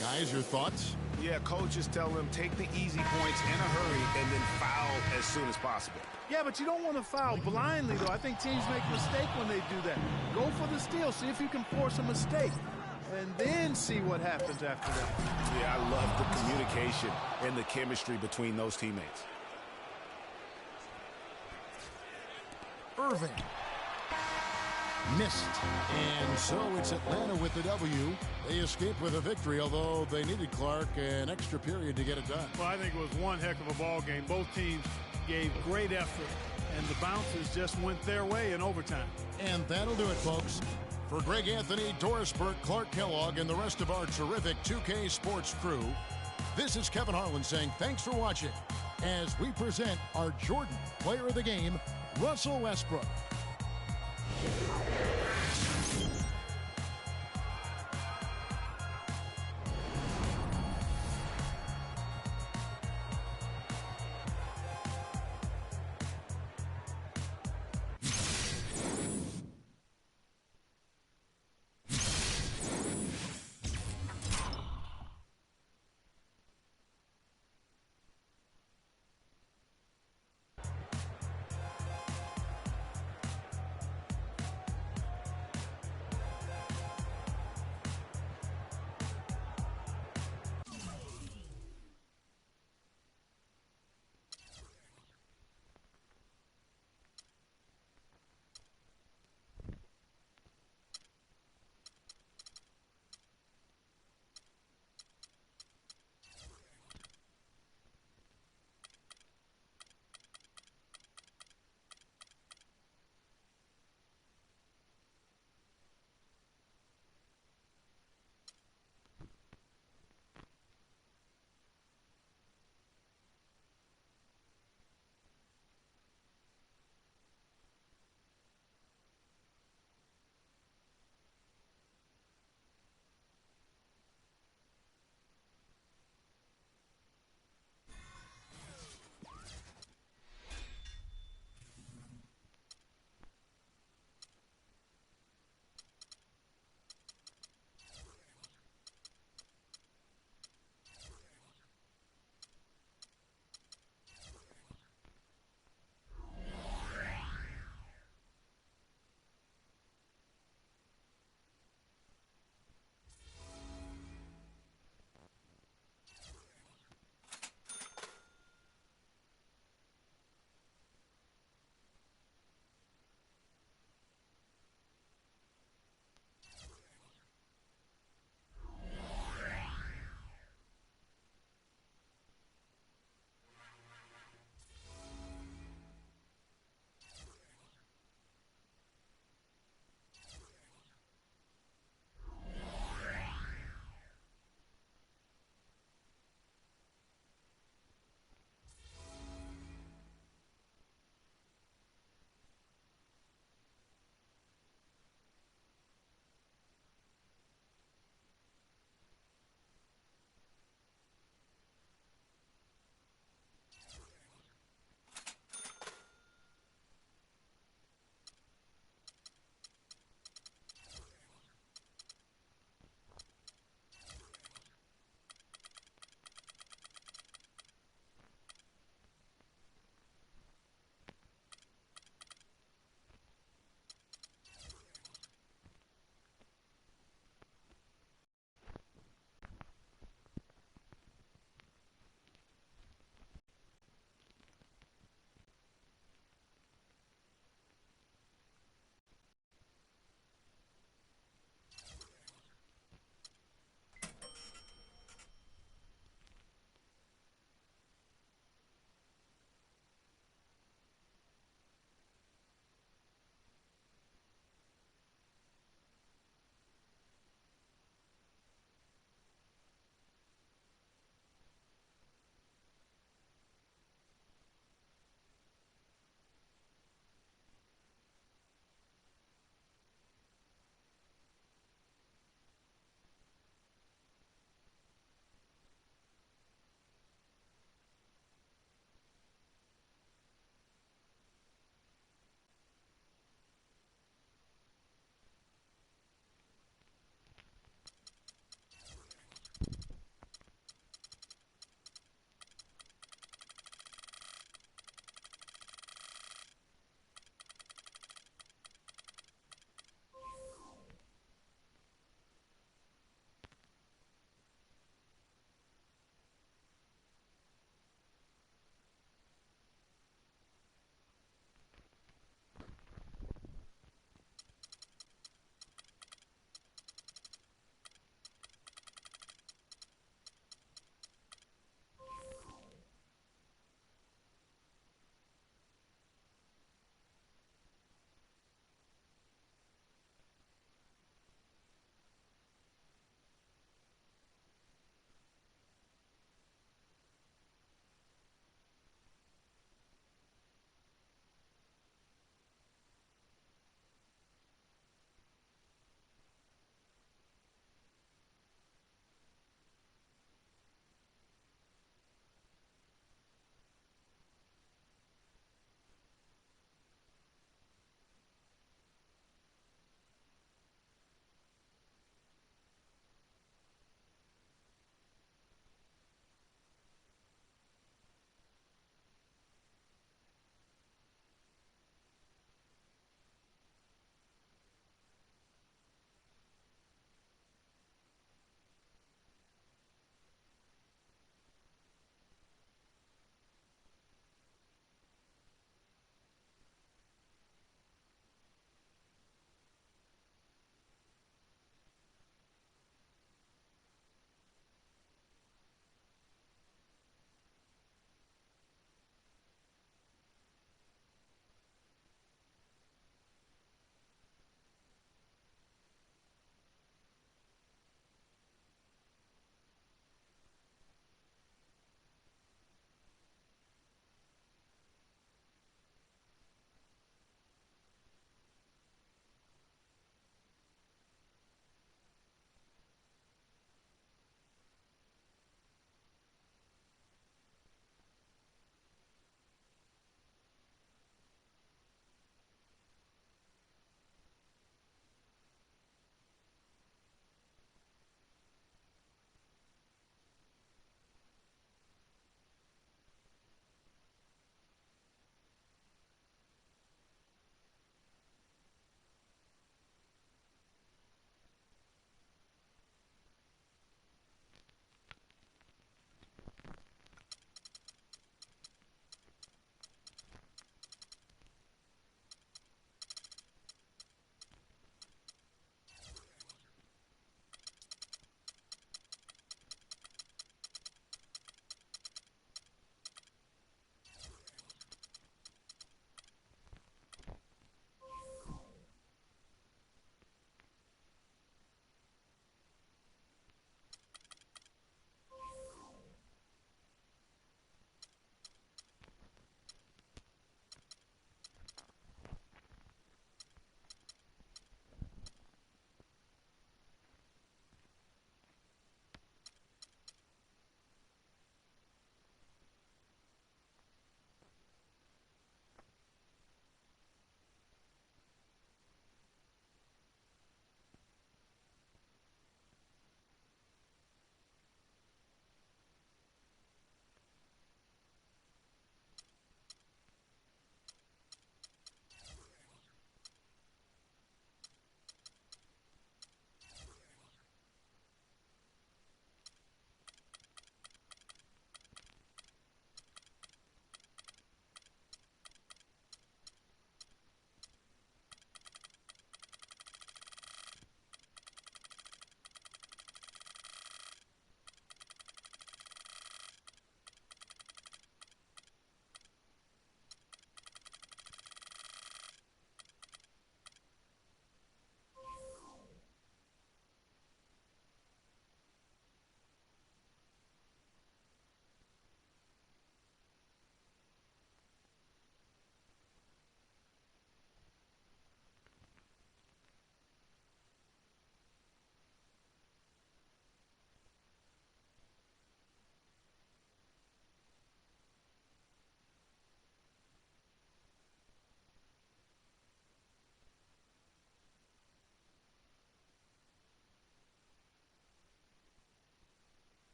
Guys, your thoughts? Yeah, coaches tell them take the easy points in a hurry and then foul as soon as possible. Yeah, but you don't want to foul blindly, though. I think teams make a mistake when they do that. Go for the steal. See if you can force a mistake. And then see what happens after that. Yeah, I love the communication and the chemistry between those teammates. Irving. Missed. And so it's Atlanta with the W. They escaped with a victory, although they needed Clark an extra period to get it done. Well, I think it was one heck of a ball game. Both teams gave great effort, and the bounces just went their way in overtime. And that'll do it, folks. For Greg Anthony, Doris Burke, Clark Kellogg, and the rest of our terrific 2K Sports crew, this is Kevin Harlan saying thanks for watching as we present our Jordan Player of the Game, Russell Westbrook.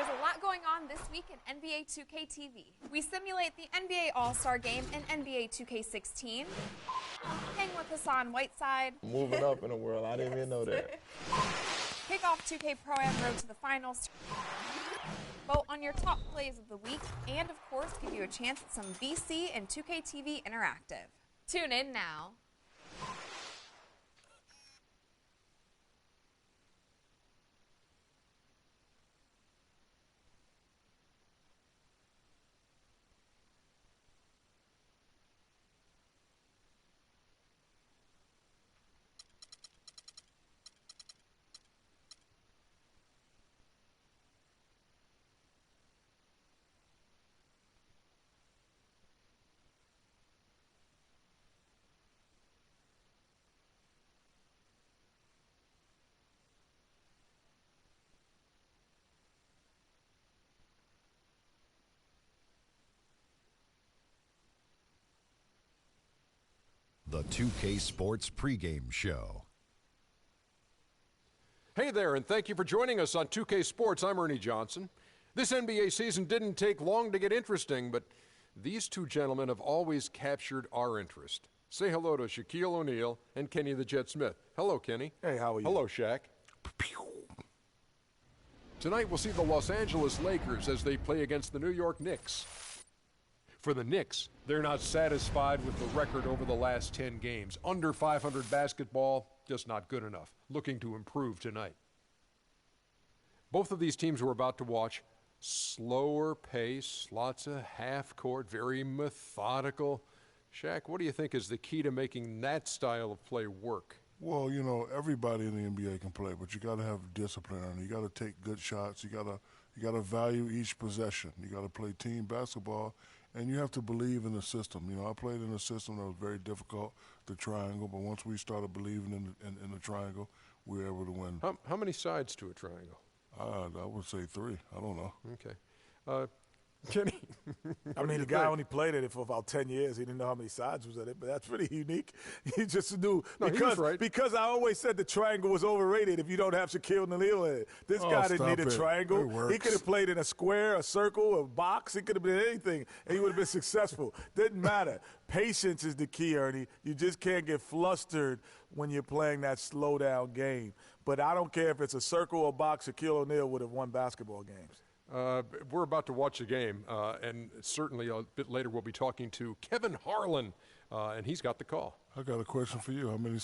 There's a lot going on this week in NBA 2K TV. We simulate the NBA All-Star Game in NBA 2K16. Hang with Hassan Whiteside. Moving up in the world. I didn't even know that. Kick off 2K Pro-Am Road to the Finals. Vote on your top plays of the week. And, of course, give you a chance at some VC and 2K TV Interactive. Tune in now. The 2K Sports pregame show. Hey there, and thank you for joining us on 2K Sports. I'm Ernie Johnson. This NBA season didn't take long to get interesting, but these two gentlemen have always captured our interest. Say hello to Shaquille O'Neal and Kenny the Jet Smith. Hello, Kenny. Hey, how are you? Hello, Shaq. Tonight we'll see the Los Angeles Lakers as they play against the New York Knicks. For the Knicks, they're not satisfied with the record over the last 10 games. Under 500 basketball, just not good enough. Looking to improve tonight. Both of these teams we're about to watch, slower pace, lots of half-court, very methodical. Shaq, what do you think is the key to making that style of play work? Well, you know, everybody in the NBA can play, but you got to have discipline, and you got to take good shots. You got to value each possession. You got to play team basketball. And you have to believe in the system. You know, I played in a system that was very difficult, the triangle, but once we started believing in the triangle, we were able to win. How many sides to a triangle? I would say 3. I don't know. Okay. Kenny? I mean, the guy only played at it for about 10 years. He didn't know how many sides was at it, but that's pretty unique. He just knew. No, he was right. Because I always said the triangle was overrated if you don't have Shaquille O'Neal in it. This guy didn't need a triangle. He could have played in a square, a circle, a box. He could have been anything, and he would have been successful. Didn't matter. Patience is the key, Ernie. You just can't get flustered when you're playing that slow-down game. But I don't care if it's a circle or box, Shaquille O'Neal would have won basketball games. We're about to watch the game, and certainly a bit later we'll be talking to Kevin Harlan, and he's got the call. I got a question for you. How many?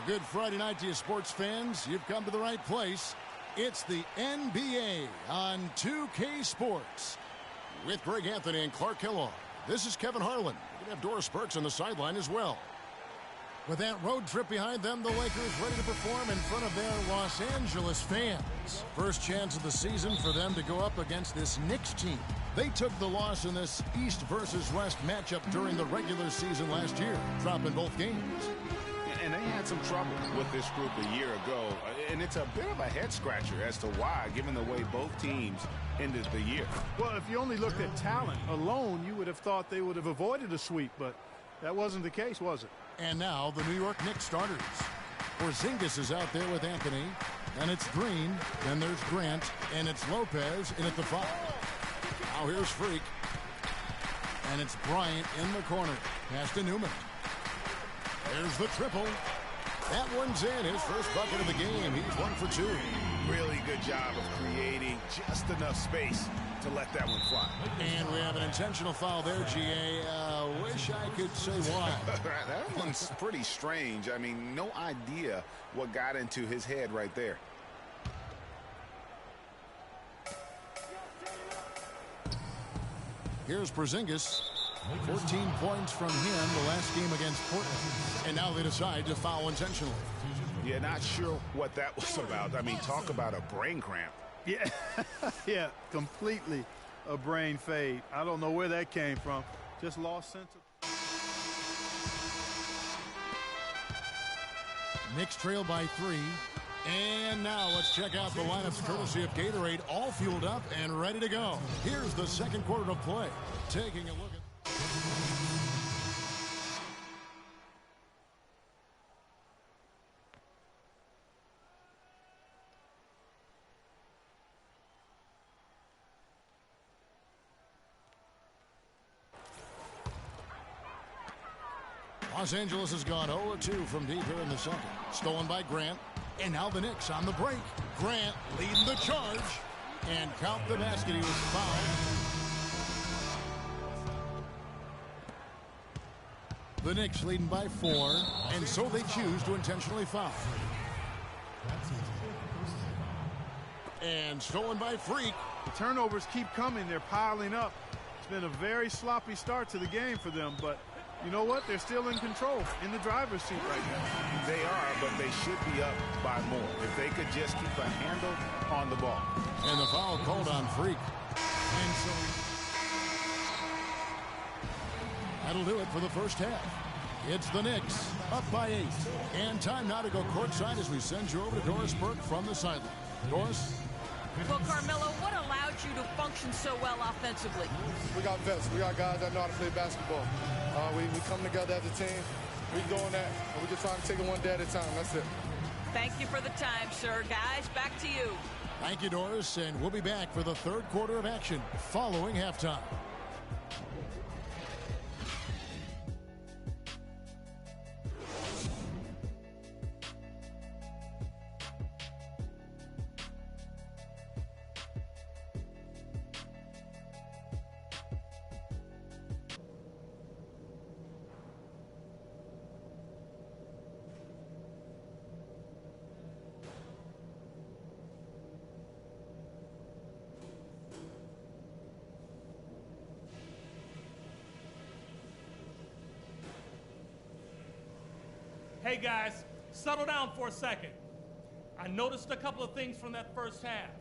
Good Friday night to you, sports fans. You've come to the right place. It's the NBA on 2K Sports. With Greg Anthony and Clark Kellogg, this is Kevin Harlan. We're going to have Doris Burks on the sideline as well. With that road trip behind them, the Lakers ready to perform in front of their Los Angeles fans. First chance of the season for them to go up against this Knicks team. They took the loss in this East versus West matchup during the regular season last year, dropping both games. And they had some trouble with this group a year ago. And it's a bit of a head-scratcher as to why, given the way both teams ended the year. Well, if you only looked at talent alone, you would have thought they would have avoided a sweep, but that wasn't the case, was it? And now the New York Knicks starters. Porzingis is out there with Anthony. And it's Green. Then there's Grant. And it's Lopez in at the 5. Now here's Freak. And it's Bryant in the corner. Pass to Newman. There's the triple. That one's in. His first bucket of the game. He's 1 for 2. Really good job of creating just enough space to let that one fly. And we have an intentional foul there, G.A. Wish I could say why. That one's pretty strange. I mean, no idea what got into his head right there. Here's Porzingis. 14 points from him the last game against Portland. And now they decide to foul intentionally. Yeah, not sure what that was about. I mean, talk about a brain cramp. Yeah, yeah, completely a brain fade. I don't know where that came from. Just lost sense of... Knicks trail by 3. And now let's check out the lineups courtesy of Gatorade, all fueled up and ready to go. Here's the second quarter of play. Taking a look at... Los Angeles has gone 0-2 from deep here in the second. Stolen by Grant. And now the Knicks on the break. Grant leading the charge. And count the basket. He was fouled. The Knicks leading by 4. And so they choose to intentionally foul. And stolen by Freak. The turnovers keep coming. They're piling up. It's been a very sloppy start to the game for them, but you know what? They're still in control, in the driver's seat right now. They are, but they should be up by more. If they could just keep a handle on the ball. And the foul called on Freak. And so that'll do it for the first half. It's the Knicks up by 8. And time now to go courtside as we send you over to Doris Burke from the sideline. Doris? Well, Carmelo, what allowed you to function so well offensively? We got vets. We got guys that know how to play basketball. We come together as a team. We're doing that, and we're just trying to take it one day at a time. That's it. Thank you for the time, sir. Guys, back to you. Thank you, Doris, and we'll be back for the third quarter of action following halftime. Hey guys, settle down for a second. I noticed a couple of things from that first half.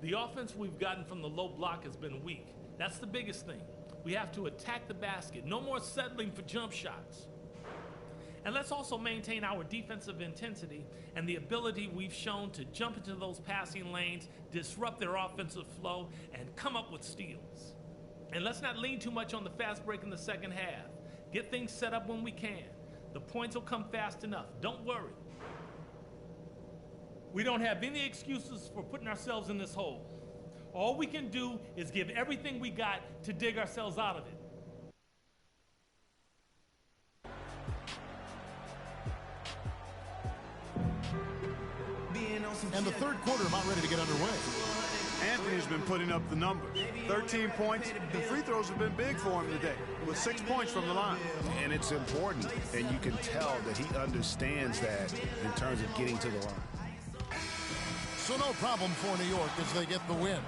The offense we've gotten from the low block has been weak. That's the biggest thing. We have to attack the basket. No more settling for jump shots. And let's also maintain our defensive intensity and the ability we've shown to jump into those passing lanes, disrupt their offensive flow, and come up with steals. And let's not lean too much on the fast break in the second half. Get things set up when we can. The points will come fast enough. Don't worry. We don't have any excuses for putting ourselves in this hole. All we can do is give everything we got to dig ourselves out of it. And the third quarter about ready to get underway. Anthony's been putting up the numbers. 13 points. The free throws have been big for him today, with 6 points from the line. And it's important, and you can tell that he understands that in terms of getting to the line. So no problem for New York as they get the win.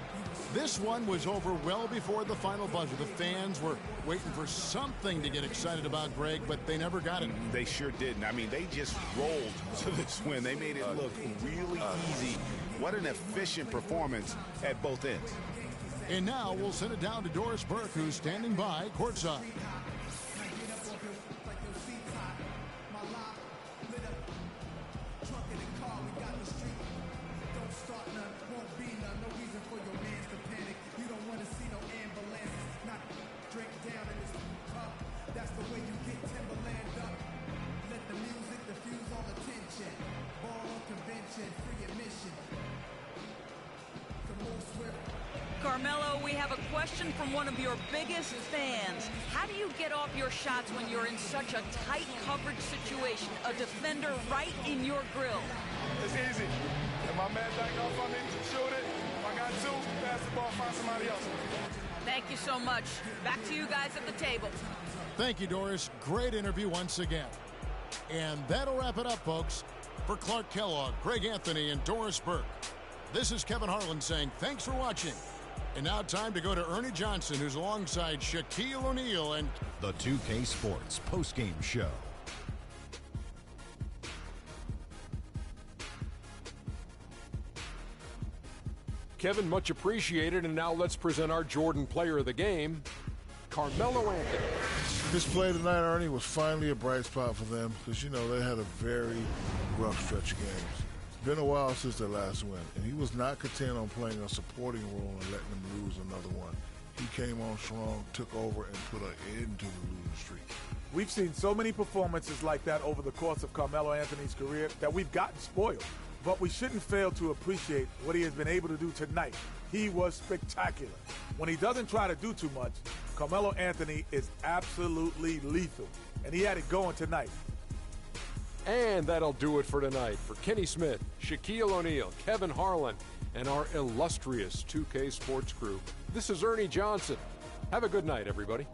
This one was over well before the final buzzer. The fans were waiting for something to get excited about, Greg, but they never got it. They sure didn't. I mean, they just rolled to this win. They made it look really easy. What an efficient performance at both ends. And now we'll send it down to Doris Burke, who's standing by courtside. Carmelo, we have a question from one of your biggest fans. How do you get off your shots when you're in such a tight coverage situation? A defender right in your grill. It's easy. If my man back off on me, shoot it. If I got two, pass the ball, find somebody else. Thank you so much. Back to you guys at the table. Thank you, Doris. Great interview once again. And that'll wrap it up, folks. For Clark Kellogg, Greg Anthony, and Doris Burke, this is Kevin Harlan saying thanks for watching And now time to go to Ernie Johnson, who's alongside Shaquille O'Neal and the 2K Sports postgame show. Kevin, much appreciated, and now let's present our Jordan player of the game, Carmelo Anthony. His play tonight, Ernie, was finally a bright spot for them because, you know, they had a very rough stretch of games. It's been a while since their last win, and he was not content on playing a supporting role and letting them lose another one. He came on strong, took over, and put an end to the losing streak. We've seen so many performances like that over the course of Carmelo Anthony's career that we've gotten spoiled. But we shouldn't fail to appreciate what he has been able to do tonight. He was spectacular. When he doesn't try to do too much, Carmelo Anthony is absolutely lethal. And he had it going tonight. And that'll do it for tonight. For Kenny Smith, Shaquille O'Neal, Kevin Harlan, and our illustrious 2K Sports crew, this is Ernie Johnson. Have a good night, everybody.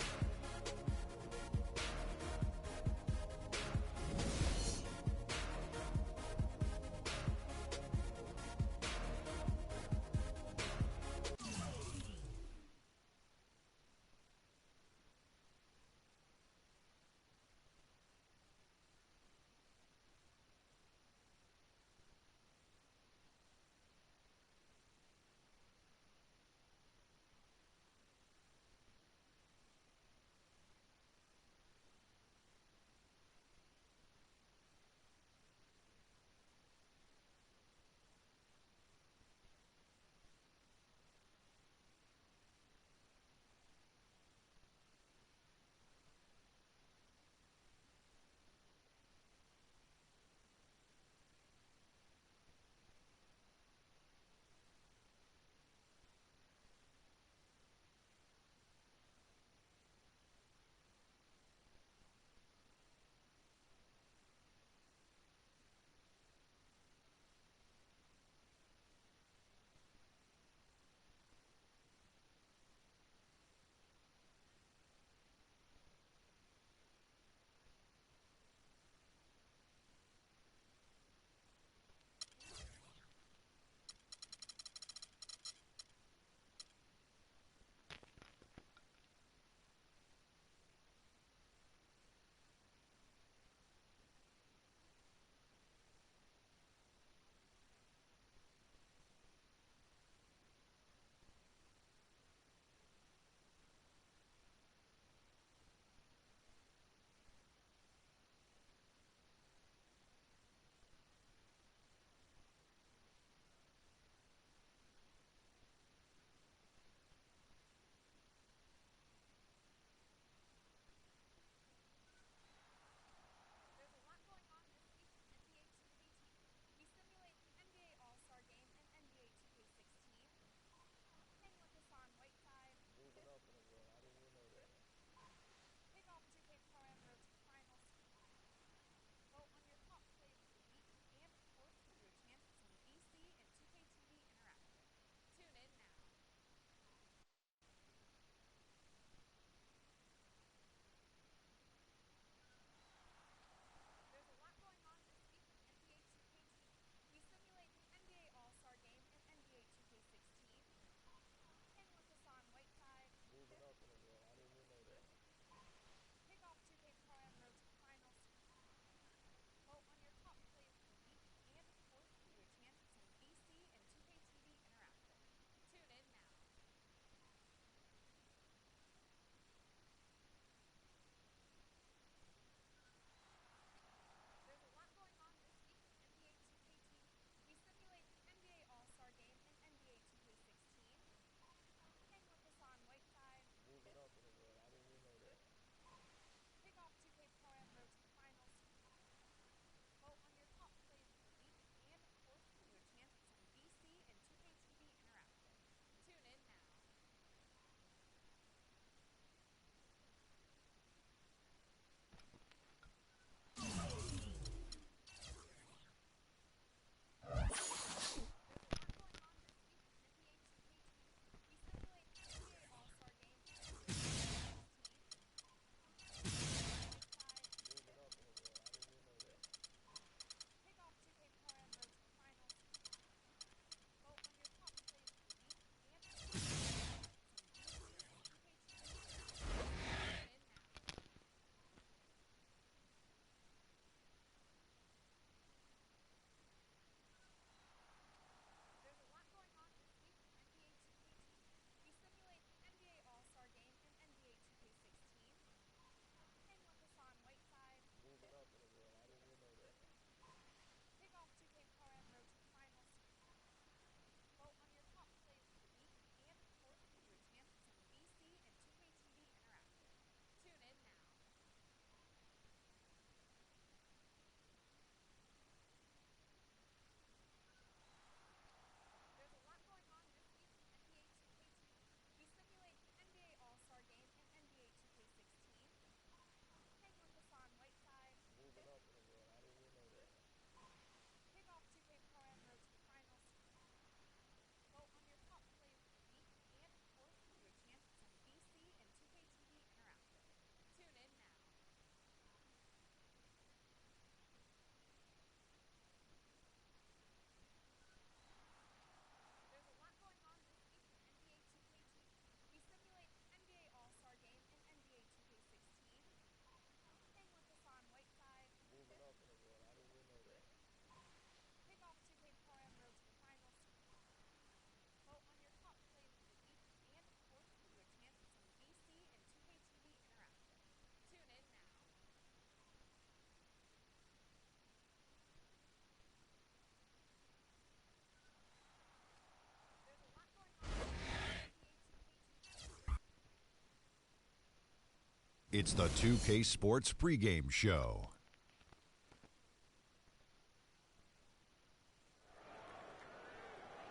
It's the 2K Sports pregame show.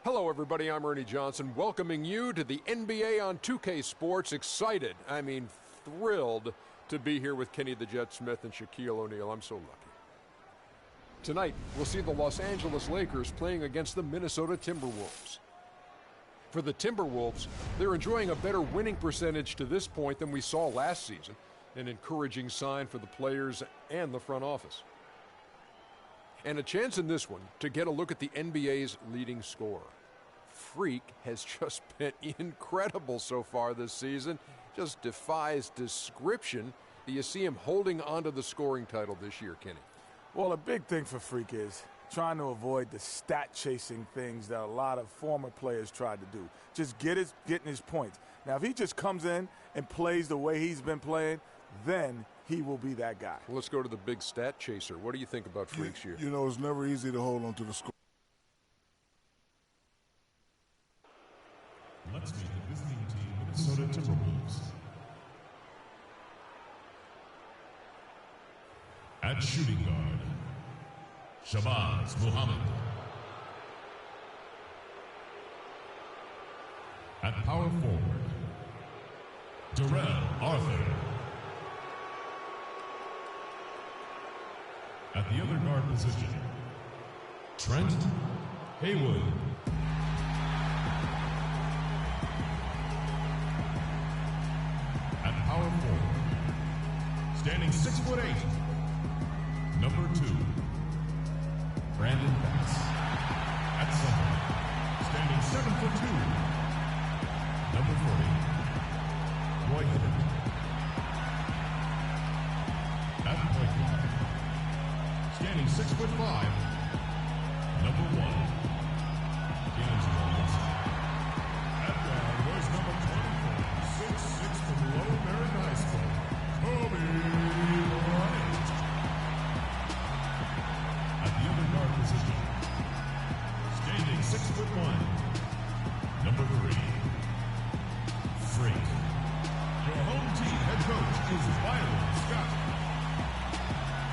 Hello, everybody. I'm Ernie Johnson, welcoming you to the NBA on 2K Sports. Excited, thrilled to be here with Kenny the Jet Smith and Shaquille O'Neal. I'm so lucky. Tonight, we'll see the Los Angeles Lakers playing against the Minnesota Timberwolves. For the Timberwolves, they're enjoying a better winning percentage to this point than we saw last season, an encouraging sign for the players and the front office. And a chance in this one to get a look at the NBA's leading scorer. Freak has just been incredible so far this season, just defies description. Do you see him holding onto the scoring title this year, Kenny? Well, a big thing for Freak is trying to avoid the stat-chasing things that a lot of former players tried to do. Just getting his points. Now, if he just comes in and plays the way he's been playing, then he will be that guy. Well, let's go to the big stat chaser. What do you think about Freak's year? You know, it's never easy to hold on to the score. Let's meet the visiting team, Minnesota Timberwolves. At shooting guard, Shabazz Muhammad. At power forward, Darrell Arthur. At the other guard position, Trent Haywood. At power forward, standing 6'8", number 2, Brandon Bass. At center, standing 7'2", number 40, Roy Hibbert. At point guard, standing 6'5", number 1, D'Angelo Russell. At guard was number 24, 6'6" from Lower Merion High School, Kobe Bryant. At the other guard position, standing 6'1", number 3, Freak. Your home team head coach is Byron Scott.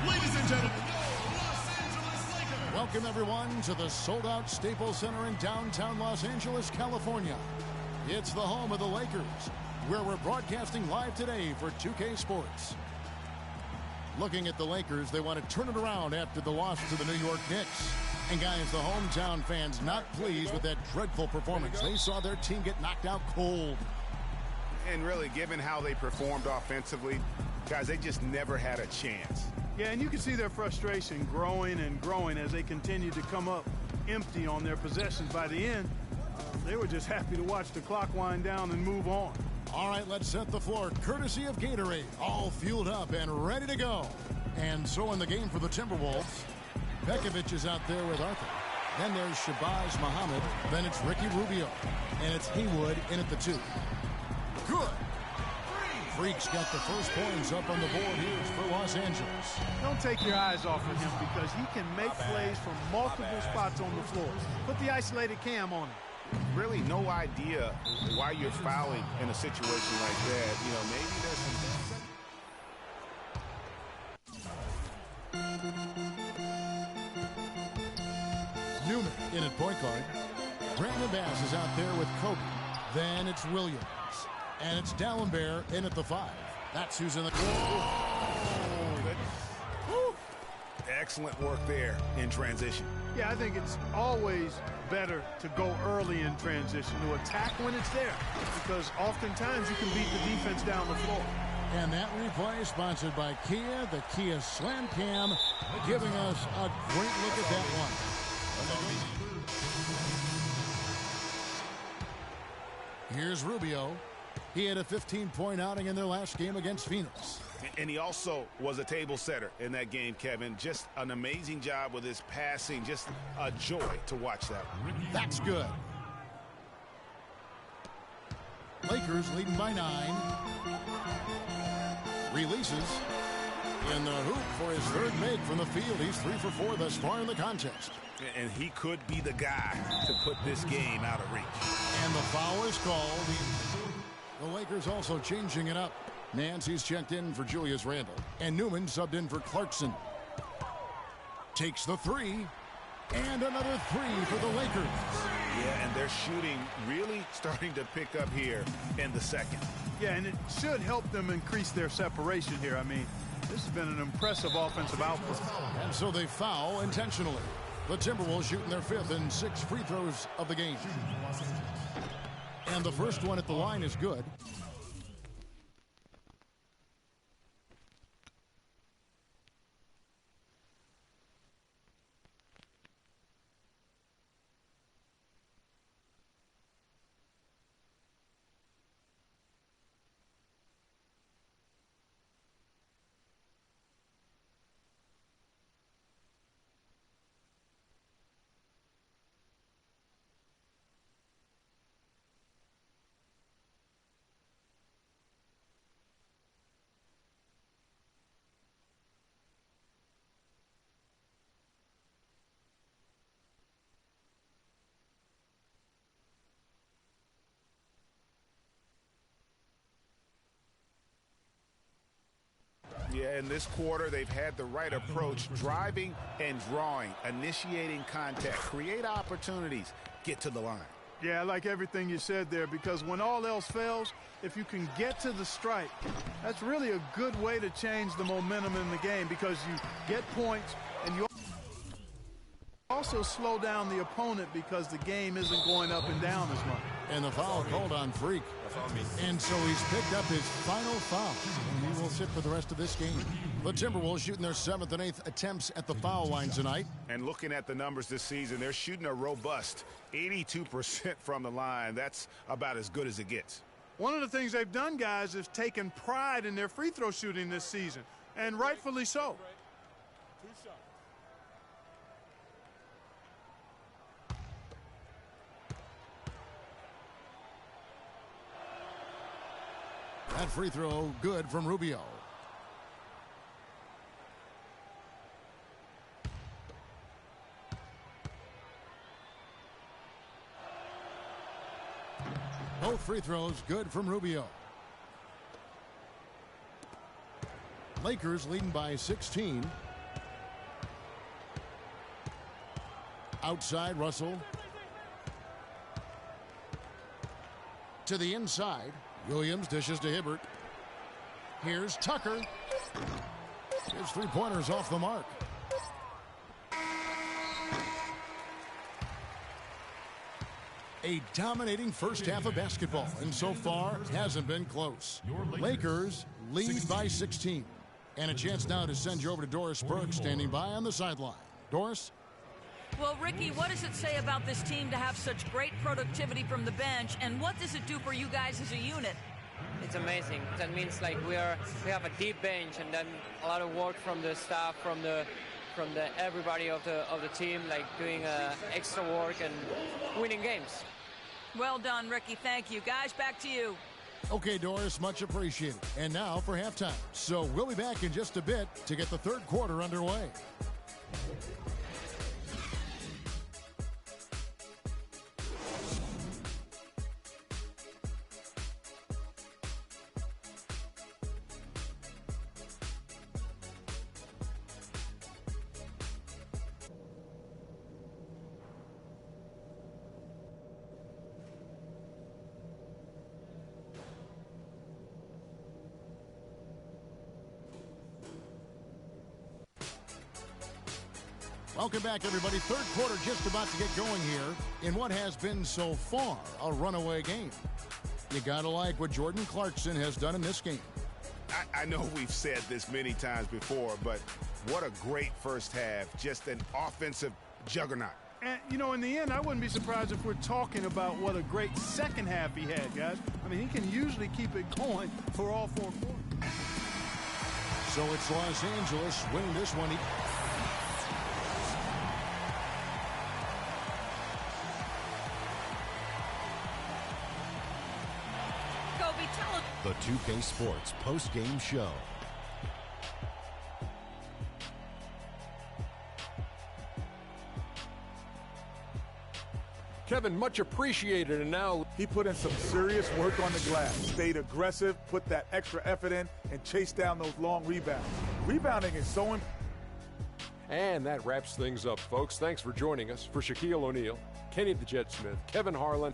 Ladies and gentlemen, welcome, everyone, to the sold-out Staples Center in downtown Los Angeles, California. It's the home of the Lakers, where we're broadcasting live today for 2K Sports. Looking at the Lakers, they want to turn it around after the loss to the New York Knicks. And, guys, the hometown fans not pleased with that dreadful performance. They saw their team get knocked out cold. And really, given how they performed offensively, guys, they just never had a chance. Yeah, and you can see their frustration growing and growing as they continue to come up empty on their possessions. By the end, they were just happy to watch the clock wind down and move on. All right, let's set the floor, courtesy of Gatorade, all fueled up and ready to go. And so in the game for the Timberwolves, Pekovic is out there with Arthur. Then there's Shabazz Muhammad. Then it's Ricky Rubio. And it's Haywood in at the 2. Good. Freak's got the first points up on the board here for Los Angeles. Don't take your eyes off of him because he can make plays from multiple spots on the floor. Put the isolated cam on him. Really no idea why you're fouling in a situation like that. You know, maybe there's some... Newman in at point guard. Brandon Bass is out there with Kobe. Then it's Williams. And it's Dalembert in at the 5. That's who's in the... Whoa! Excellent work there in transition. Yeah, I think it's always better to go early in transition, to attack when it's there, because oftentimes you can beat the defense down the floor. And that replay is sponsored by Kia, the Kia Slam Cam, giving us a great look at that one. Here's Rubio. He had a 15-point outing in their last game against Phoenix. And he also was a table setter in that game, Kevin. Just an amazing job with his passing. Just a joy to watch that one. That's good. Lakers leading by 9. Releases in the hoop for his third make from the field. He's 3 for 4 thus far in the contest. And he could be the guy to put this game out of reach. And the foul is called. The Lakers also changing it up. Nancy's checked in for Julius Randle. And Newman subbed in for Clarkson. Takes the three. And another three for the Lakers. Yeah, and their shooting really starting to pick up here in the second. Yeah, and it should help them increase their separation here. I mean, this has been an impressive offensive output. And so they foul intentionally. The Timberwolves shooting their 5th and 6 free throws of the game. And the first one at the line is good. Yeah, in this quarter, they've had the right approach, driving and drawing, initiating contact, create opportunities, get to the line. Yeah, I like everything you said there, because when all else fails, if you can get to the strike, that's really a good way to change the momentum in the game, because you get points and you also slow down the opponent because the game isn't going up and down as much. And the foul called on Freak. And so he's picked up his final foul. And he will sit for the rest of this game. The Timberwolves shooting their 7th and 8th attempts at the foul line tonight. And looking at the numbers this season, they're shooting a robust 82% from the line. That's about as good as it gets. One of the things they've done, guys, is taken pride in their free throw shooting this season, and rightfully so. That free throw good from Rubio. Both free throws good from Rubio. Lakers leading by 16. Outside, Russell. To the inside. Williams dishes to Hibbert. Here's Tucker. His three-pointers off the mark. A dominating first half of basketball, and so far hasn't been close. Lakers lead by 16. And a chance now to send you over to Doris Burke, standing by on the sideline. Doris? Well, Ricky, what does it say about this team to have such great productivity from the bench, and what does it do for you guys as a unit? It's amazing. That means like we have a deep bench, and then a lot of work from the staff, from the everybody of the team, like doing extra work and winning games. Well done, Ricky. Thank you. Guys, back to you. Okay, Doris, much appreciated. And now for halftime. So we'll be back in just a bit to get the third quarter underway. Welcome back, everybody. Third quarter just about to get going here in what has been so far a runaway game. You gotta like what Jordan Clarkson has done in this game. I know we've said this many times before, but what a great first half. Just an offensive juggernaut. And, you know, in the end, I wouldn't be surprised if we're talking about what a great second half he had, guys. I mean, he can usually keep it going for all 4 quarters. So it's Los Angeles winning this one. The 2K Sports post-game show. Kevin, much appreciated, and now he put in some serious work on the glass, stayed aggressive, put that extra effort in, and chased down those long rebounds. Rebounding is so important. And that wraps things up, folks. Thanks for joining us. For Shaquille O'Neal, Kenny the Jet Smith, Kevin Harlan.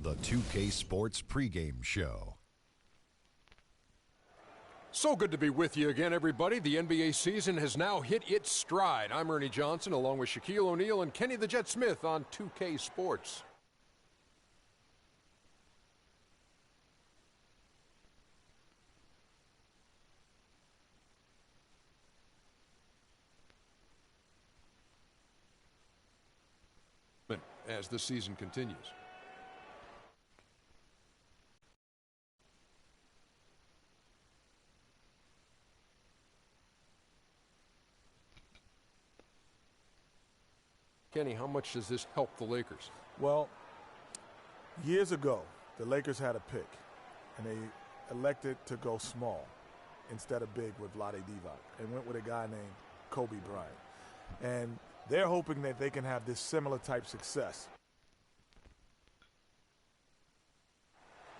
The 2K Sports pregame show. So good to be with you again, everybody. The NBA season has now hit its stride. I'm Ernie Johnson, along with Shaquille O'Neal and Kenny the Jet Smith on 2K Sports. As the season continues. Kenny, how much does this help the Lakers? Well, years ago, the Lakers had a pick, and they elected to go small instead of big with Vlade Divac and went with a guy named Kobe Bryant. And they're hoping that they can have this similar type success.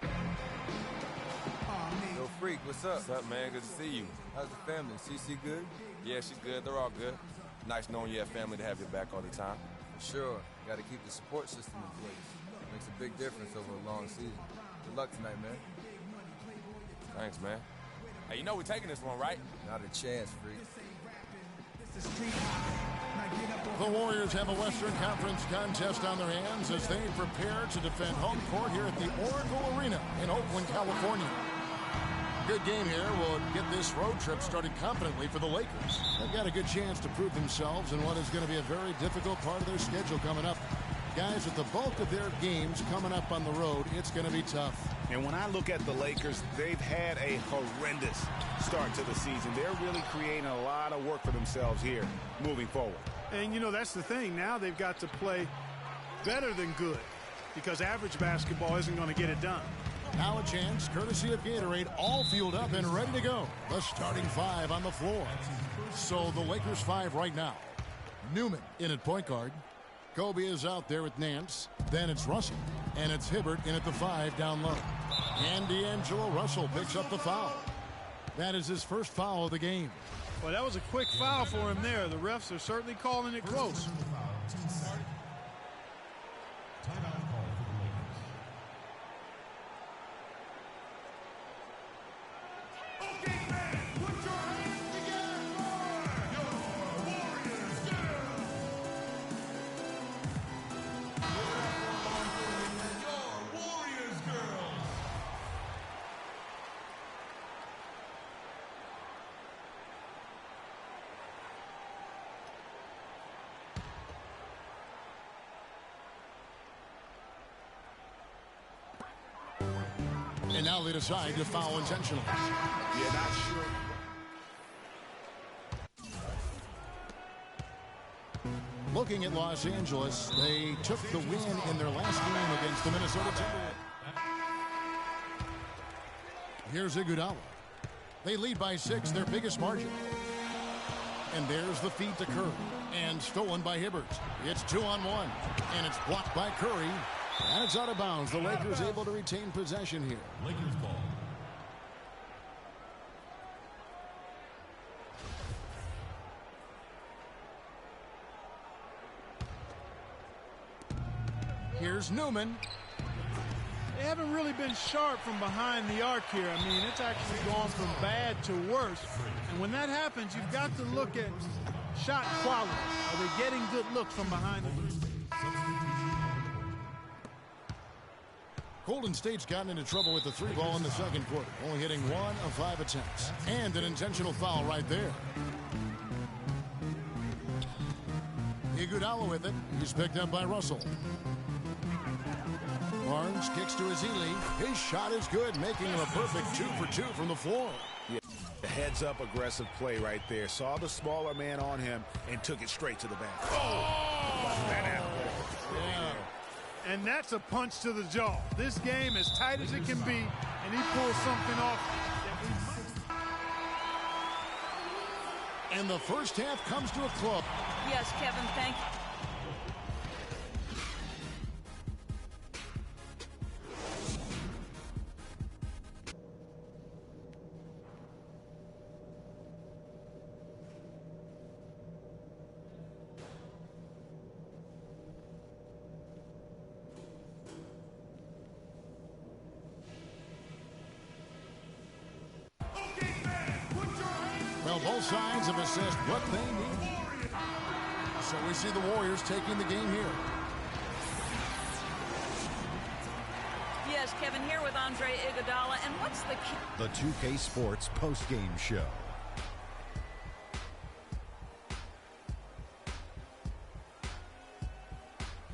Yo, Freak, what's up? What's up, man? Good to see you. How's the family? CC good? Yeah, she's good. They're all good. Nice knowing you have family to have your back all the time. For sure. Got to keep the support system in place. Makes a big difference over a long season. Good luck tonight, man. Thanks, man. Hey, you know we're taking this one, right? Not a chance, Freak. The Warriors have a Western Conference contest on their hands as they prepare to defend home court here at the Oracle Arena in Oakland, California. Good game here will get this road trip started confidently for the Lakers. They've got a good chance to prove themselves in what is going to be a very difficult part of their schedule coming up. Guys, with the bulk of their games coming up on the road, it's going to be tough. And when I look at the Lakers, they've had a horrendous start to the season. They're really creating a lot of work for themselves here moving forward. And, you know, that's the thing. Now they've got to play better than good because average basketball isn't going to get it done. Now a chance, courtesy of Gatorade, all fueled up and ready to go. The starting five on the floor. So the Lakers five right now. Newman in at point guard. Kobe is out there with Nance. Then it's Russell. And it's Hibbert in at the five down low. And D'Angelo Russell picks up the foul. That is his first foul of the game. Well, that was a quick foul for him there. The refs are certainly calling it close. Now they decide to foul intentionally. Yeah, not sure. Looking at Los Angeles, they took the win in their last game against the Minnesota Timberwolves. Here's Iguodala. They lead by 6, their biggest margin. And there's the feed to Curry. And stolen by Hibbert. It's 2-on-1. And it's blocked by Curry. And it's out of bounds. The Lakers able to retain possession here. Lakers ball. Here's Newman. They haven't really been sharp from behind the arc here. I mean, it's actually gone from bad to worse. And when that happens, you've got to look at shot quality. Are they getting good looks from behind the Golden State's gotten into trouble with the 3 ball in the second quarter, only hitting 1 of 5 attempts. And an intentional foul right there. Iguodala with it. He's picked up by Russell. Barnes kicks to Ezeli. His shot is good, making him a perfect 2 for 2 from the floor. Yeah, the heads-up aggressive play right there. Saw the smaller man on him and took it straight to the basket. Yeah. And that's a punch to the jaw. This game as tight as it can be, and he pulls something off. And the first half comes to a close. Yes, Kevin, thank you. Well, both sides have assessed what they need. So we see the Warriors taking the game here. Yes, Kevin, here with Andre Iguodala. And what's the key? The 2K Sports post-game show.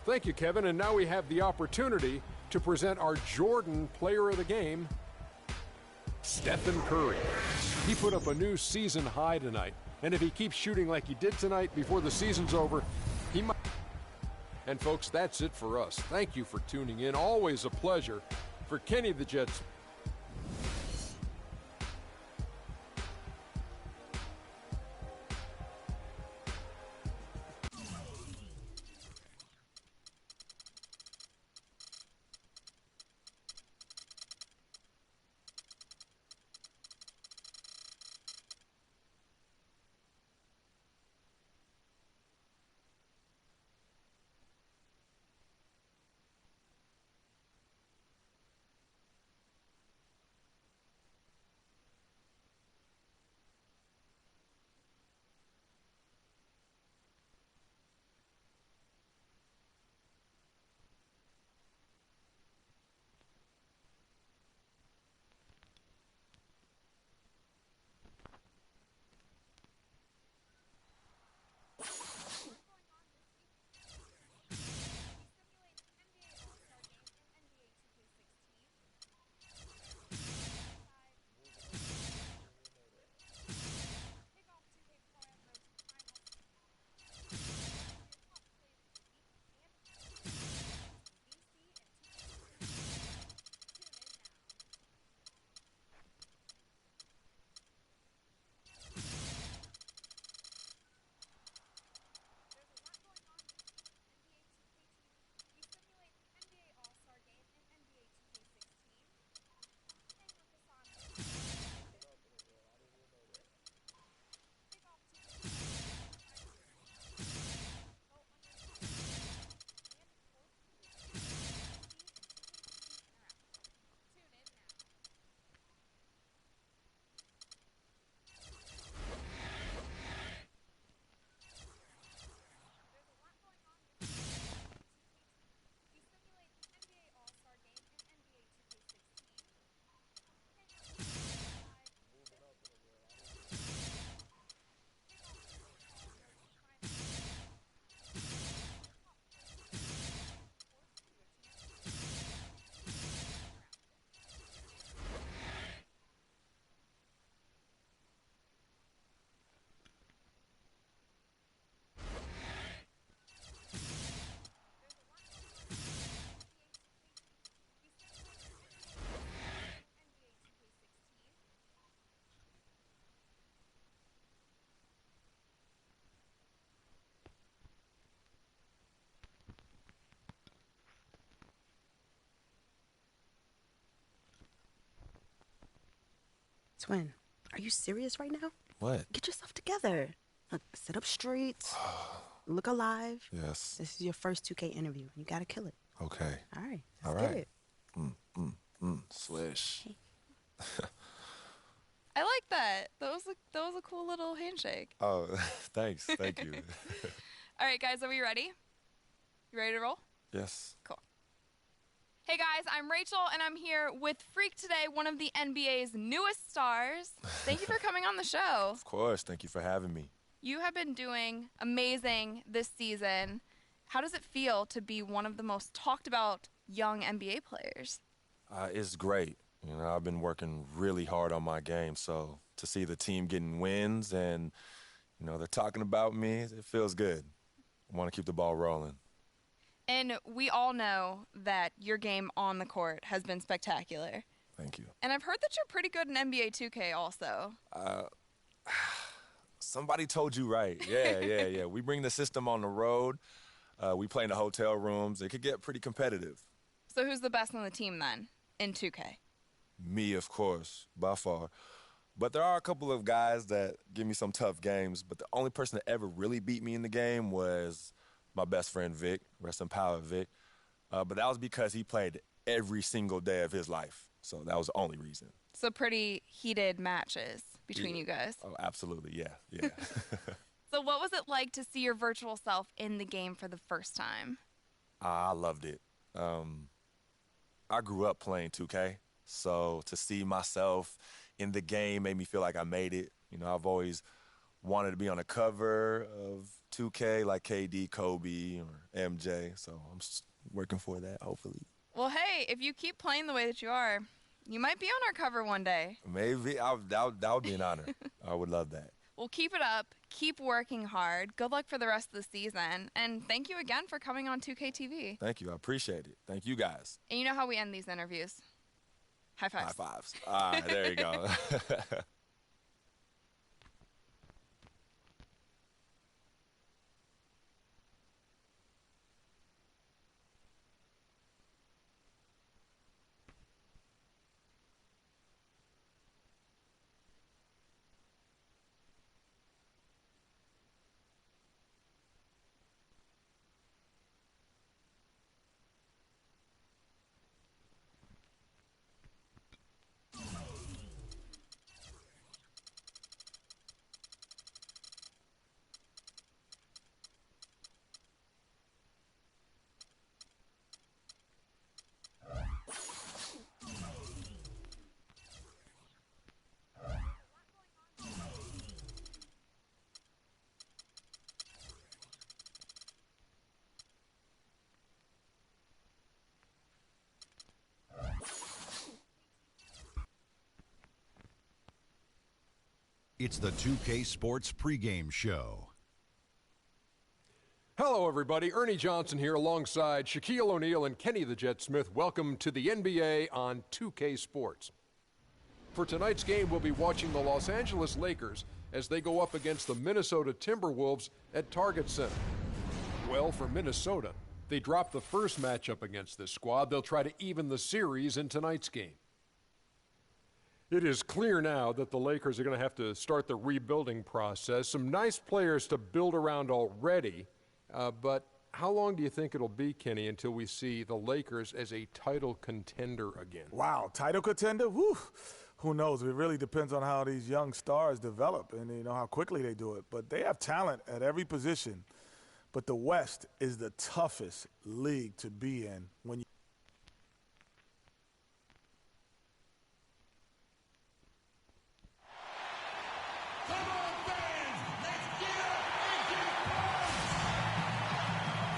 Thank you, Kevin. And now we have the opportunity to present our Jordan Player of the Game, Stephen Curry. He put up a new season high tonight. And if he keeps shooting like he did tonight before the season's over, he might. And folks, that's it for us. Thank you for tuning in. Always a pleasure. For Kenny the Jets. Twin, are you serious right now? What? Get yourself together. Look, sit up straight. Look alive. Yes. This is your first 2K interview. You gotta kill it. Okay. All right. All Let's right. get it. Swish. I like that. That was a cool little handshake. Oh, thanks. Thank you. All right, guys, are we ready? You ready to roll? Yes. Cool. Hey, guys, I'm Rachel, and I'm here with Freak today, one of the NBA's newest stars. Thank you for coming on the show. Of course. Thank you for having me. You have been doing amazing this season. How does it feel to be one of the most talked about young NBA players? It's great. You know, I've been working really hard on my game, so to see the team getting wins and, you know, they're talking about me, it feels good. I want to keep the ball rolling. And we all know that your game on the court has been spectacular. Thank you. And I've heard that you're pretty good in NBA 2K also. Somebody told you right. Yeah. We bring the system on the road. We play in the hotel rooms. It could get pretty competitive. So who's the best on the team then in 2K? Me, of course, by far. But there are a couple of guys that give me some tough games. But the only person that ever really beat me in the game was my best friend, Vic. Rest in power, Vic. But that was because he played every single day of his life. So that was the only reason. So pretty heated matches between you guys. Oh, absolutely, yeah. So what was it like to see your virtual self in the game for the first time? I loved it. I grew up playing 2K, so to see myself in the game made me feel like I made it. You know, I've always wanted to be on a cover of 2K like KD, Kobe, or MJ, so I'm just working for that, hopefully. Well, hey, if you keep playing the way that you are, you might be on our cover one day. Maybe. That would be an honor. I would love that. Well, keep it up. Keep working hard. Good luck for the rest of the season. And thank you again for coming on 2K TV. Thank you. I appreciate it. Thank you, guys. And you know how we end these interviews? High fives. High fives. All right, there you go. It's the 2K Sports pregame show. Hello, everybody. Ernie Johnson here alongside Shaquille O'Neal and Kenny the Jet Smith. Welcome to the NBA on 2K Sports. For tonight's game, we'll be watching the Los Angeles Lakers as they go up against the Minnesota Timberwolves at Target Center. Well, for Minnesota, they dropped the first matchup against this squad. They'll try to even the series in tonight's game. It is clear now that the Lakers are going to have to start the rebuilding process. Some nice players to build around already, but how long do you think it'll be, Kenny, until we see the Lakers as a title contender again? Wow, title contender? Woo. Who knows? It really depends on how these young stars develop and, you know, how quickly they do it. But they have talent at every position. But the West is the toughest league to be in when you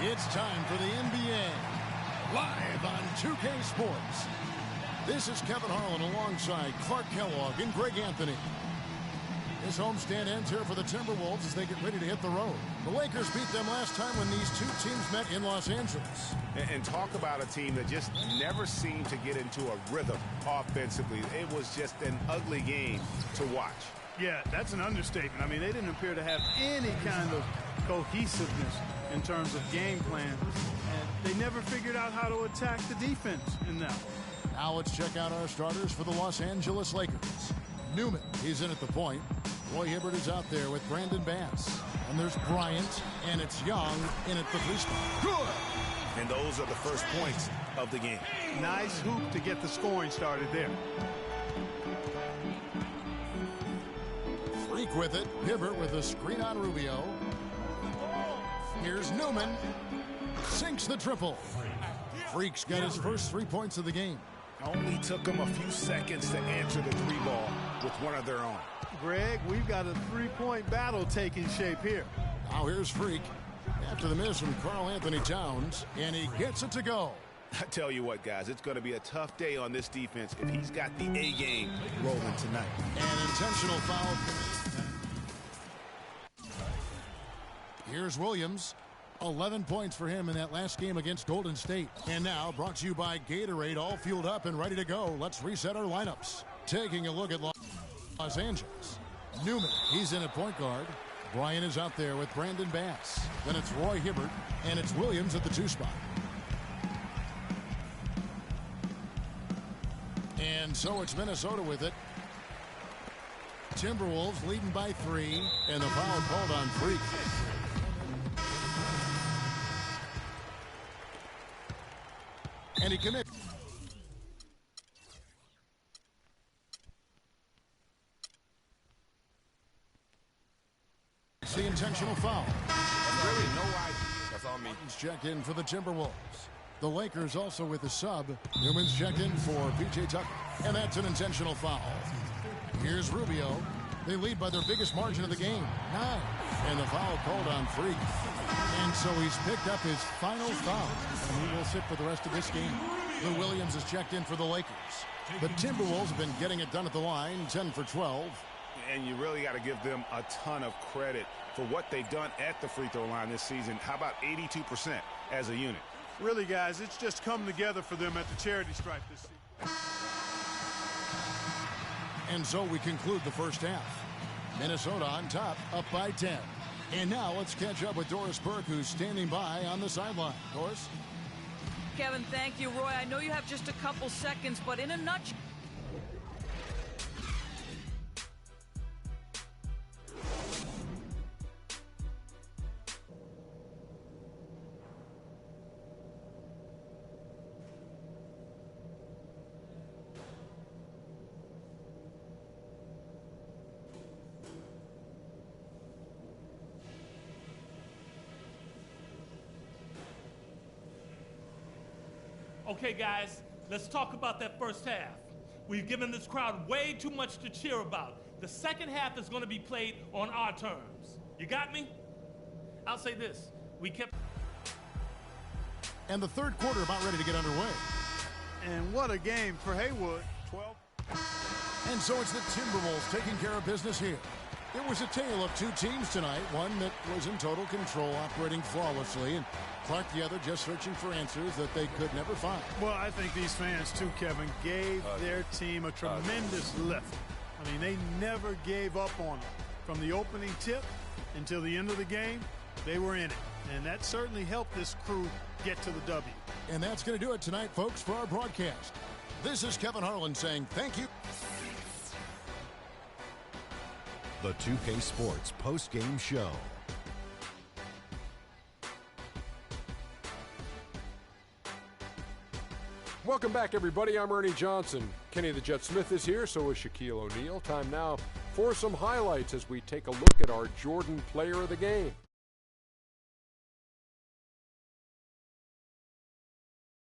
It's time for the NBA, live on 2K Sports. This is Kevin Harlan alongside Clark Kellogg and Greg Anthony. This homestand ends here for the Timberwolves as they get ready to hit the road. The Lakers beat them last time when these two teams met in Los Angeles. And talk about a team that just never seemed to get into a rhythm offensively. It was just an ugly game to watch. Yeah, that's an understatement. I mean, they didn't appear to have any kind of cohesiveness in terms of game plan, and they never figured out how to attack the defense in that. Now let's check out our starters for the Los Angeles Lakers. Newman, he's in at the point. Roy Hibbert is out there with Brandon Bass. And there's Bryant, and it's Young in at the free spot. Good! And those are the first points of the game. Nice hoop to get the scoring started there. Freak with it. Hibbert with a screen on Rubio. Here's Newman. Sinks the triple. Freak's got his first 3 points of the game. Only took them a few seconds to answer the three ball with one of their own. Greg, we've got a three-point battle taking shape here. Now here's Freak after the miss from Karl Anthony Towns, and he gets it to go. I tell you what, guys, it's going to be a tough day on this defense if he's got the A game rolling tonight. An intentional foul. Here's Williams. 11 points for him in that last game against Golden State. And now, brought to you by Gatorade, all fueled up and ready to go. Let's reset our lineups. Taking a look at Los Angeles. Newman, he's in at point guard. Bryant is out there with Brandon Bass. Then it's Roy Hibbert, and it's Williams at the 2 spot. And so it's Minnesota with it. Timberwolves leading by 3, and the foul called on Freak. And he commits. The intentional foul. Really, no idea. That's on me. He's checked in for the Timberwolves. The Lakers also with a sub. Newman's checked in for P.J. Tucker. And that's an intentional foul. Here's Rubio. They lead by their biggest margin of the game, 9. And the foul called on Freak. And so he's picked up his final foul. And he will sit for the rest of this game. Lou Williams is checked in for the Lakers. The Timberwolves have been getting it done at the line, 10 for 12. And you really got to give them a ton of credit for what they've done at the free throw line this season. How about 82% as a unit? Really, guys, it's just come together for them at the charity stripe this season. And so we conclude the first half. Minnesota on top, up by 10. And now let's catch up with Doris Burke, who's standing by on the sideline. Doris? Kevin, thank you. Roy, I know you have just a couple seconds, but in a nutshell. Okay, guys, let's talk about that first half. We've given this crowd way too much to cheer about. The second half is going to be played on our terms. You got me? I'll say this. We kept... And the third quarter about ready to get underway. And what a game for Haywood. 12. And so it's the Timberwolves taking care of business here. It was a tale of 2 teams tonight, one that was in total control, operating flawlessly, and Clark the other just searching for answers that they could never find. Well, I think these fans, too, Kevin, gave their team a tremendous lift. I mean, they never gave up on them. From the opening tip until the end of the game, they were in it. And that certainly helped this crew get to the W. And that's going to do it tonight, folks, for our broadcast. This is Kevin Harlan saying thank you. The 2K Sports post-game show. Welcome back, everybody. I'm Ernie Johnson. Kenny the Jet Smith is here, so is Shaquille O'Neal. Time now for some highlights as we take a look at our Jordan Player of the Game.